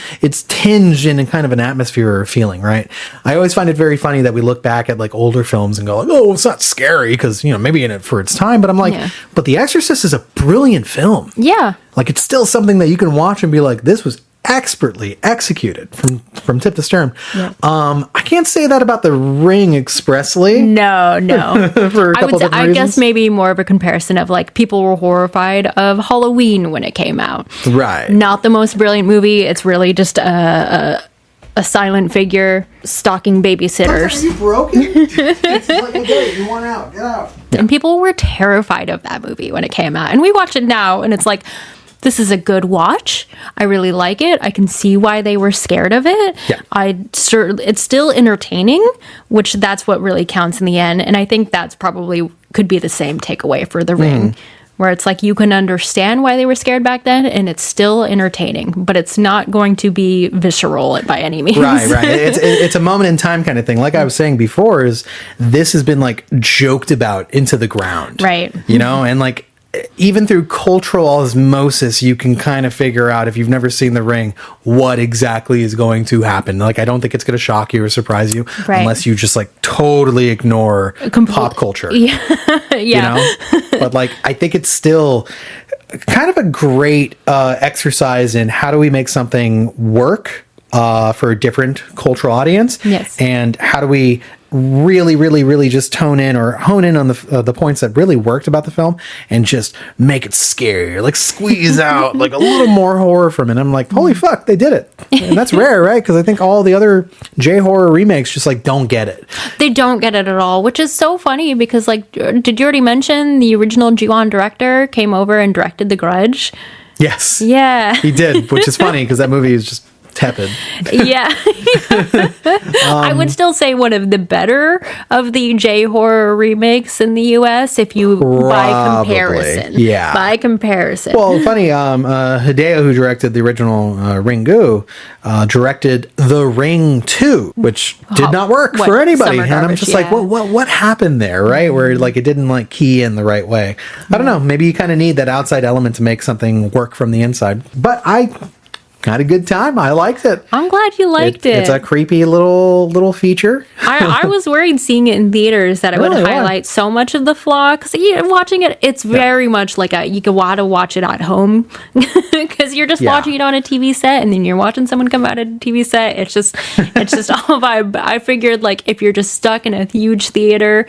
tinged in a kind of an atmosphere or feeling, right? I always find it very funny that we look back at like older films and go like, oh, it's not scary because, you know, maybe in it for its time, but I'm like, but The Exorcist is a brilliant film. Yeah. Like it's still something that you can watch and be like, this was expertly executed from tip to stern. Yeah. I can't say that about The Ring expressly. No. For a couple of I guess maybe more of a comparison of like people were horrified of Halloween when it came out. Right. Not the most brilliant movie. It's really just a silent figure stalking babysitters. Are you broken? It's like, I get it. You want out. Get out. And people were terrified of that movie when it came out. And we watch it now and it's like, this is a good watch. I really like it. I can see why they were scared of it. Yeah. It's still entertaining, which that's what really counts in the end. And I think that's probably could be the same takeaway for The Ring, where it's like you can understand why they were scared back then, and it's still entertaining, but it's not going to be visceral by any means. Right. It's a moment in time kind of thing. Like I was saying before, is this has been like joked about into the ground. Right. You know, and like, even through cultural osmosis, you can kind of figure out, if you've never seen The Ring, what exactly is going to happen. Like, I don't think it's going to shock you or surprise you unless you just like totally ignore pop culture. Yeah. You know? But like, I think it's still kind of a great exercise in how do we make something work for a different cultural audience. Yes. And how do we really just hone in on the points that really worked about the film and just make it scary, like squeeze out like a little more horror from it. I'm like, holy fuck, they did it. And that's rare, right? Because I think all the other J-horror remakes just like don't get it. They don't get it at all, which is so funny because like, did you already mention the original Ji-won director came over and directed The Grudge? Yes. Yeah. He did, which is funny because that movie is just tepid. Yeah. I would still say one of the better of the J-horror remakes in the US by comparison. Yeah. By comparison. Well, funny, Hideo, who directed the original Ringu, directed The Ring 2, which did not work for anybody. And I'm just like, what happened there, right? Where like it didn't like key in the right way. I don't know. Maybe you kind of need that outside element to make something work from the inside. But I had a good time. I liked it. I'm glad you liked it. It's a creepy little feature. I was worried seeing it in theaters that it would highlight so much of the flaw. Because watching it, it's very much like you can want to watch it at home because you're just watching it on a TV set, and then you're watching someone come out of a TV set. It's just all vibe. I figured like if you're just stuck in a huge theater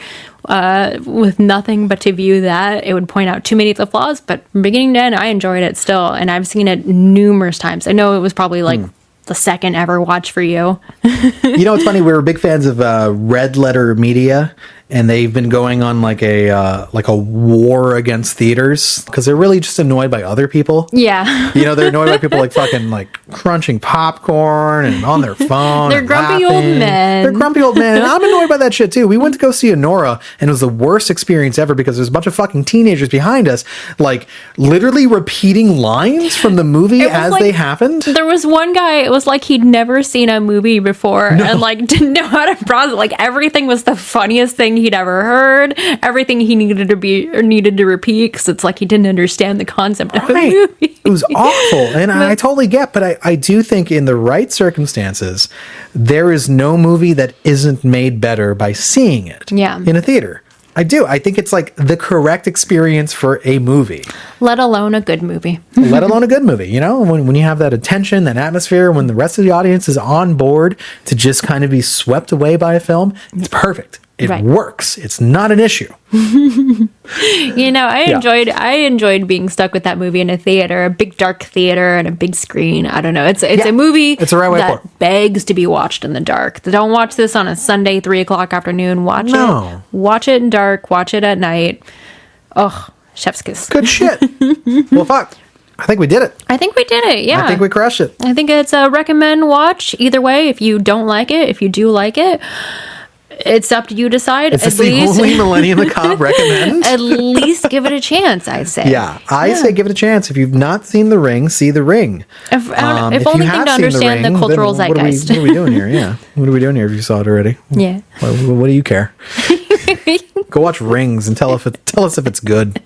with nothing but to view that, it would point out too many of the flaws. But from beginning to end, I enjoyed it still, and I've seen it numerous times. I know it was probably like the second ever watch for you. You know, it's funny. We were big fans of Red Letter Media, and they've been going on like a war against theaters because they're really just annoyed by other people. Yeah. You know, they're annoyed by people like fucking like crunching popcorn and on their phone. They're grumpy old men. They're grumpy old men. And I'm annoyed by that shit too. We went to go see Anora, and it was the worst experience ever because there's a bunch of fucking teenagers behind us, like literally repeating lines from the movie as they happened. There was one guy, it was like he'd never seen a movie before and like didn't know how to process. Like everything was the funniest thing he'd ever heard. Everything he needed to repeat because it's like he didn't understand the concept of a movie. It was awful, and I totally get, but I do think in the right circumstances, there is no movie that isn't made better by seeing it in a theater. I do. I think it's like the correct experience for a movie. Let alone a good movie. Let alone a good movie. You know, when you have that attention, that atmosphere, when the rest of the audience is on board to just kind of be swept away by a film, it's perfect. It works. It's not an issue. You know, I enjoyed being stuck with that movie in a theater, a big dark theater and a big screen. I don't know. It's a movie it's the right way that begs to be watched in the dark. Don't watch this on a Sunday 3:00 afternoon. Watch it in dark. Watch it at night. Oh, chef's kiss. Good shit. Well, fuck. I think we did it. I think we did it. Yeah. I think we crushed it. I think it's a recommend watch either way. If you don't like it, if you do like it, it's up to you to decide. Is this the only Millennia Macabre recommend? At least give it a chance, I'd say. Yeah, I say give it a chance. If you've not seen The Ring, see The Ring. If you only have thing to seen understand the Ring, cultural then zeitgeist. What are we doing here? Yeah. What are we doing here if you saw it already? Yeah. What do you care? Go watch Rings and tell us if it's good.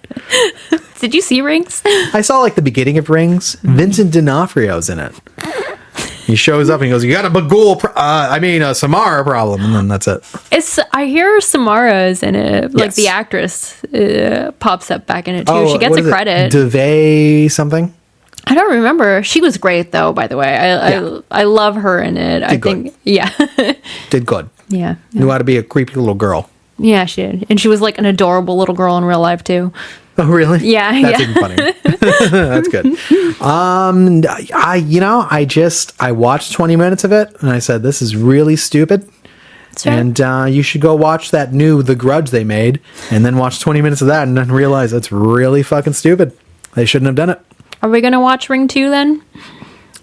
Did you see Rings? I saw like the beginning of Rings. Vincent D'Onofrio's in it. He shows up and he goes, "You got a Bagul, Samara problem," and then that's it. I hear Samara's in it, like Yes. the actress pops up back in it too. She gets what a is it? credit. DeVay something. I don't remember. She was great though, by the way. I love her in it. I think good. yeah. Did good. Yeah. Knew how to be a creepy little girl. Yeah, she did. And she was like an adorable little girl in real life too. Oh, really? Yeah, That's yeah. even funnier. That's good. I watched 20 minutes of it and I said, this is really stupid. Sure. And you should go watch that new The Grudge they made and then watch 20 minutes of that and then realize that's really fucking stupid. They shouldn't have done it. Are we going to watch Ring 2 then?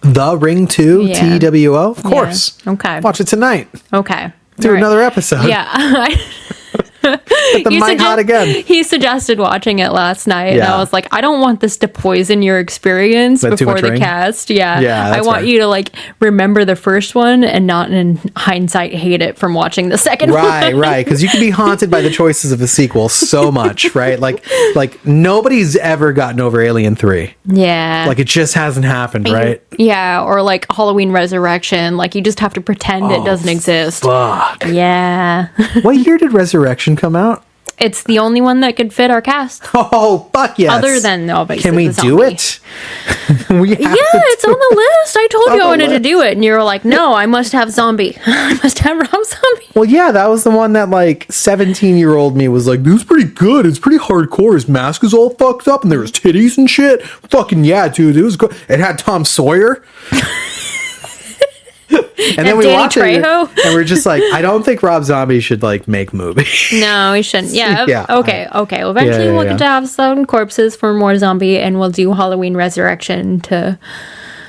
The Ring 2, Yeah. TWO? Of course. Yeah. Okay. Watch it tonight. Okay. Do All right. another episode. Yeah. Get the mic hot again. He suggested watching it last night, and Yeah. I was like, I don't want this to poison your experience But too before much the Ring? cast. Yeah, Yeah, I that's want fair. you to like remember the first one and not in hindsight hate it from watching the second Right, one. right. Because you can be haunted by the choices of the sequel so much, right? Like nobody's ever gotten over Alien 3. Yeah, Like it just hasn't happened, right? Yeah, or like Halloween Resurrection. Like you just have to pretend it doesn't exist. Fuck. Yeah, What year did Resurrection come out? it's the only one that could fit our cast. Oh, fuck yes. Other than obviously Can we the do zombie. it? We have Yeah, to it's on the list. I told you on I the wanted to list. do it, and you were like, "No, I must have zombie. I must have Rob Zombie." Well, yeah, that was the one that like 17-year-old me was like, this is pretty good. It's pretty hardcore. His mask is all fucked up and there was titties and shit. Fucking yeah, dude. It was good. It had Tom Sawyer. And then we Danny watched it Trejo? and we're just like, I don't think Rob Zombie should like make movies. No, we shouldn't. Yeah. Yeah. Okay. Well, eventually Yeah, we'll yeah. get to have some corpses for more zombie, and we'll do Halloween Resurrection to.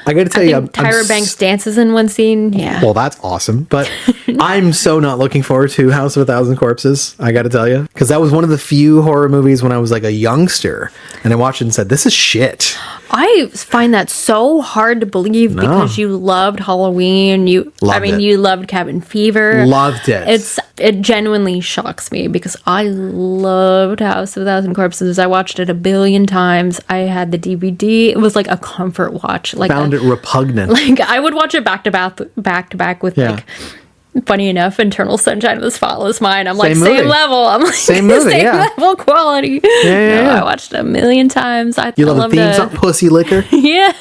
I got to tell I you, think Tyra Banks dances in one scene. Yeah. Well, that's awesome. But I'm so not looking forward to House of a Thousand Corpses, I got to tell you. Because that was one of the few horror movies when I was like a youngster. And I watched it and said, this is shit. I find that so hard to believe because you loved Halloween. You loved Cabin Fever. Loved it. It genuinely shocks me because I loved House of a Thousand Corpses. I watched it a billion times. I had the DVD. It was like a comfort watch. Like Found it repugnant. like I would watch it back to back with Yeah. like. Funny enough, Eternal Sunshine of the Spotless Mind. I'm like, Same same movie. level. I'm like, Same movie, same yeah. level quality. Yeah. I watched it a million times. You love the theme song, Pussy Liquor? Yeah.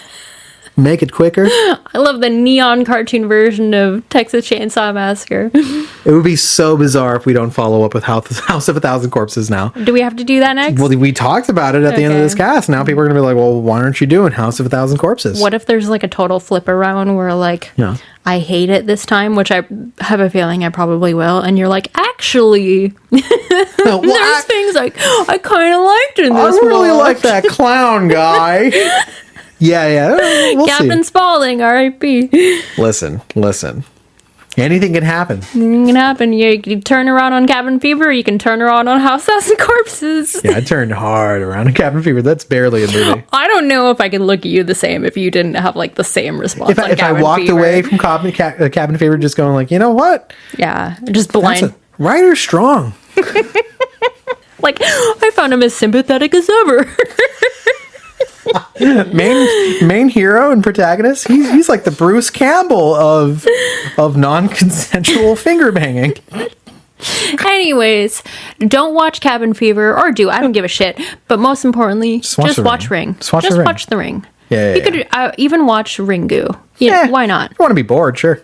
Make it quicker. I love the neon cartoon version of Texas Chainsaw Massacre. It would be so bizarre if we don't follow up with House of a Thousand Corpses now. Do we have to do that next? Well, we talked about it at the end of Okay. this cast. Now people are going to be like, well, why aren't you doing House of a Thousand Corpses? What if there's like a total flip around where like Yeah. I hate it this time, which I have a feeling I probably will, and you're like, actually, Well, there's things like I kind of liked in I this really one. like that clown guy. Yeah. We'll Captain see. Spaulding, R.I.P. Listen. Anything can happen. Anything can happen. You turn around on Cabin Fever, or you can turn around on House of Thousand Corpses. Yeah, I turned hard around in Cabin Fever. That's barely a movie. I don't know if I could look at you the same if you didn't have like the same response. If on I Cabin walked Fever. away from Cabin Fever just going like, you know what? Yeah, just That's blind. a writer strong. Like, I found him as sympathetic as ever. main hero and protagonist. He's like the Bruce Campbell of non-consensual finger banging. Anyways, don't watch Cabin Fever, or do. I don't give a shit. But most importantly, just watch watch, The Ring. Just watch The Ring. watch The Ring. Yeah, You could even watch Ringu. Yeah, why not? You want to be bored, sure.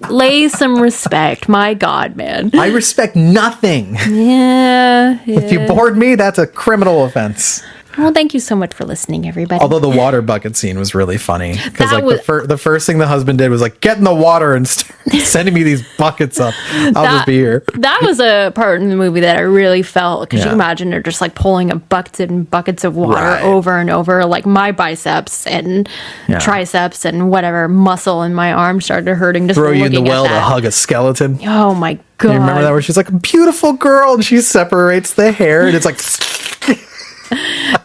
Lay some respect. My God, man. I respect nothing. Yeah. If you bored me, that's a criminal offense. Well, thank you so much for listening, everybody. Although the water bucket scene was really funny because That like the first thing the husband did was like get in the water and start sending me these buckets up. I'll just be here. That was a part in the movie that I really felt, because you imagine they're just like pulling up buckets and buckets of water over and over. Like my biceps and triceps and whatever muscle in my arm started hurting. Just Throw you in the looking at well to that. hug a skeleton. Oh my God. You remember that where she's like a beautiful girl and she separates the hair and it's like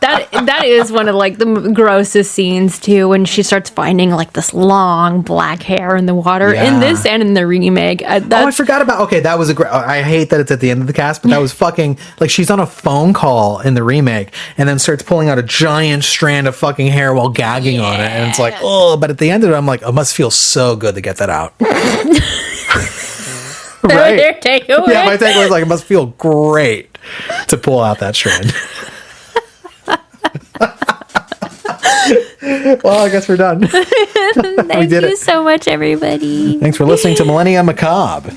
that is one of like the grossest scenes too, when she starts finding like this long black hair in the water in this and in the remake. I forgot about. Okay, that was a great. I hate that it's at the end of the cast, but that was fucking like she's on a phone call in the remake and then starts pulling out a giant strand of fucking hair while gagging on it, and it's like, oh. But at the end of it, I'm like, it must feel so good to get that out. Right? Their takeaway. Yeah, my takeaway was like, it must feel great to pull out that strand. Well, I guess we're done. Thank you so much, everybody. Thanks for listening to Millennia Macabre.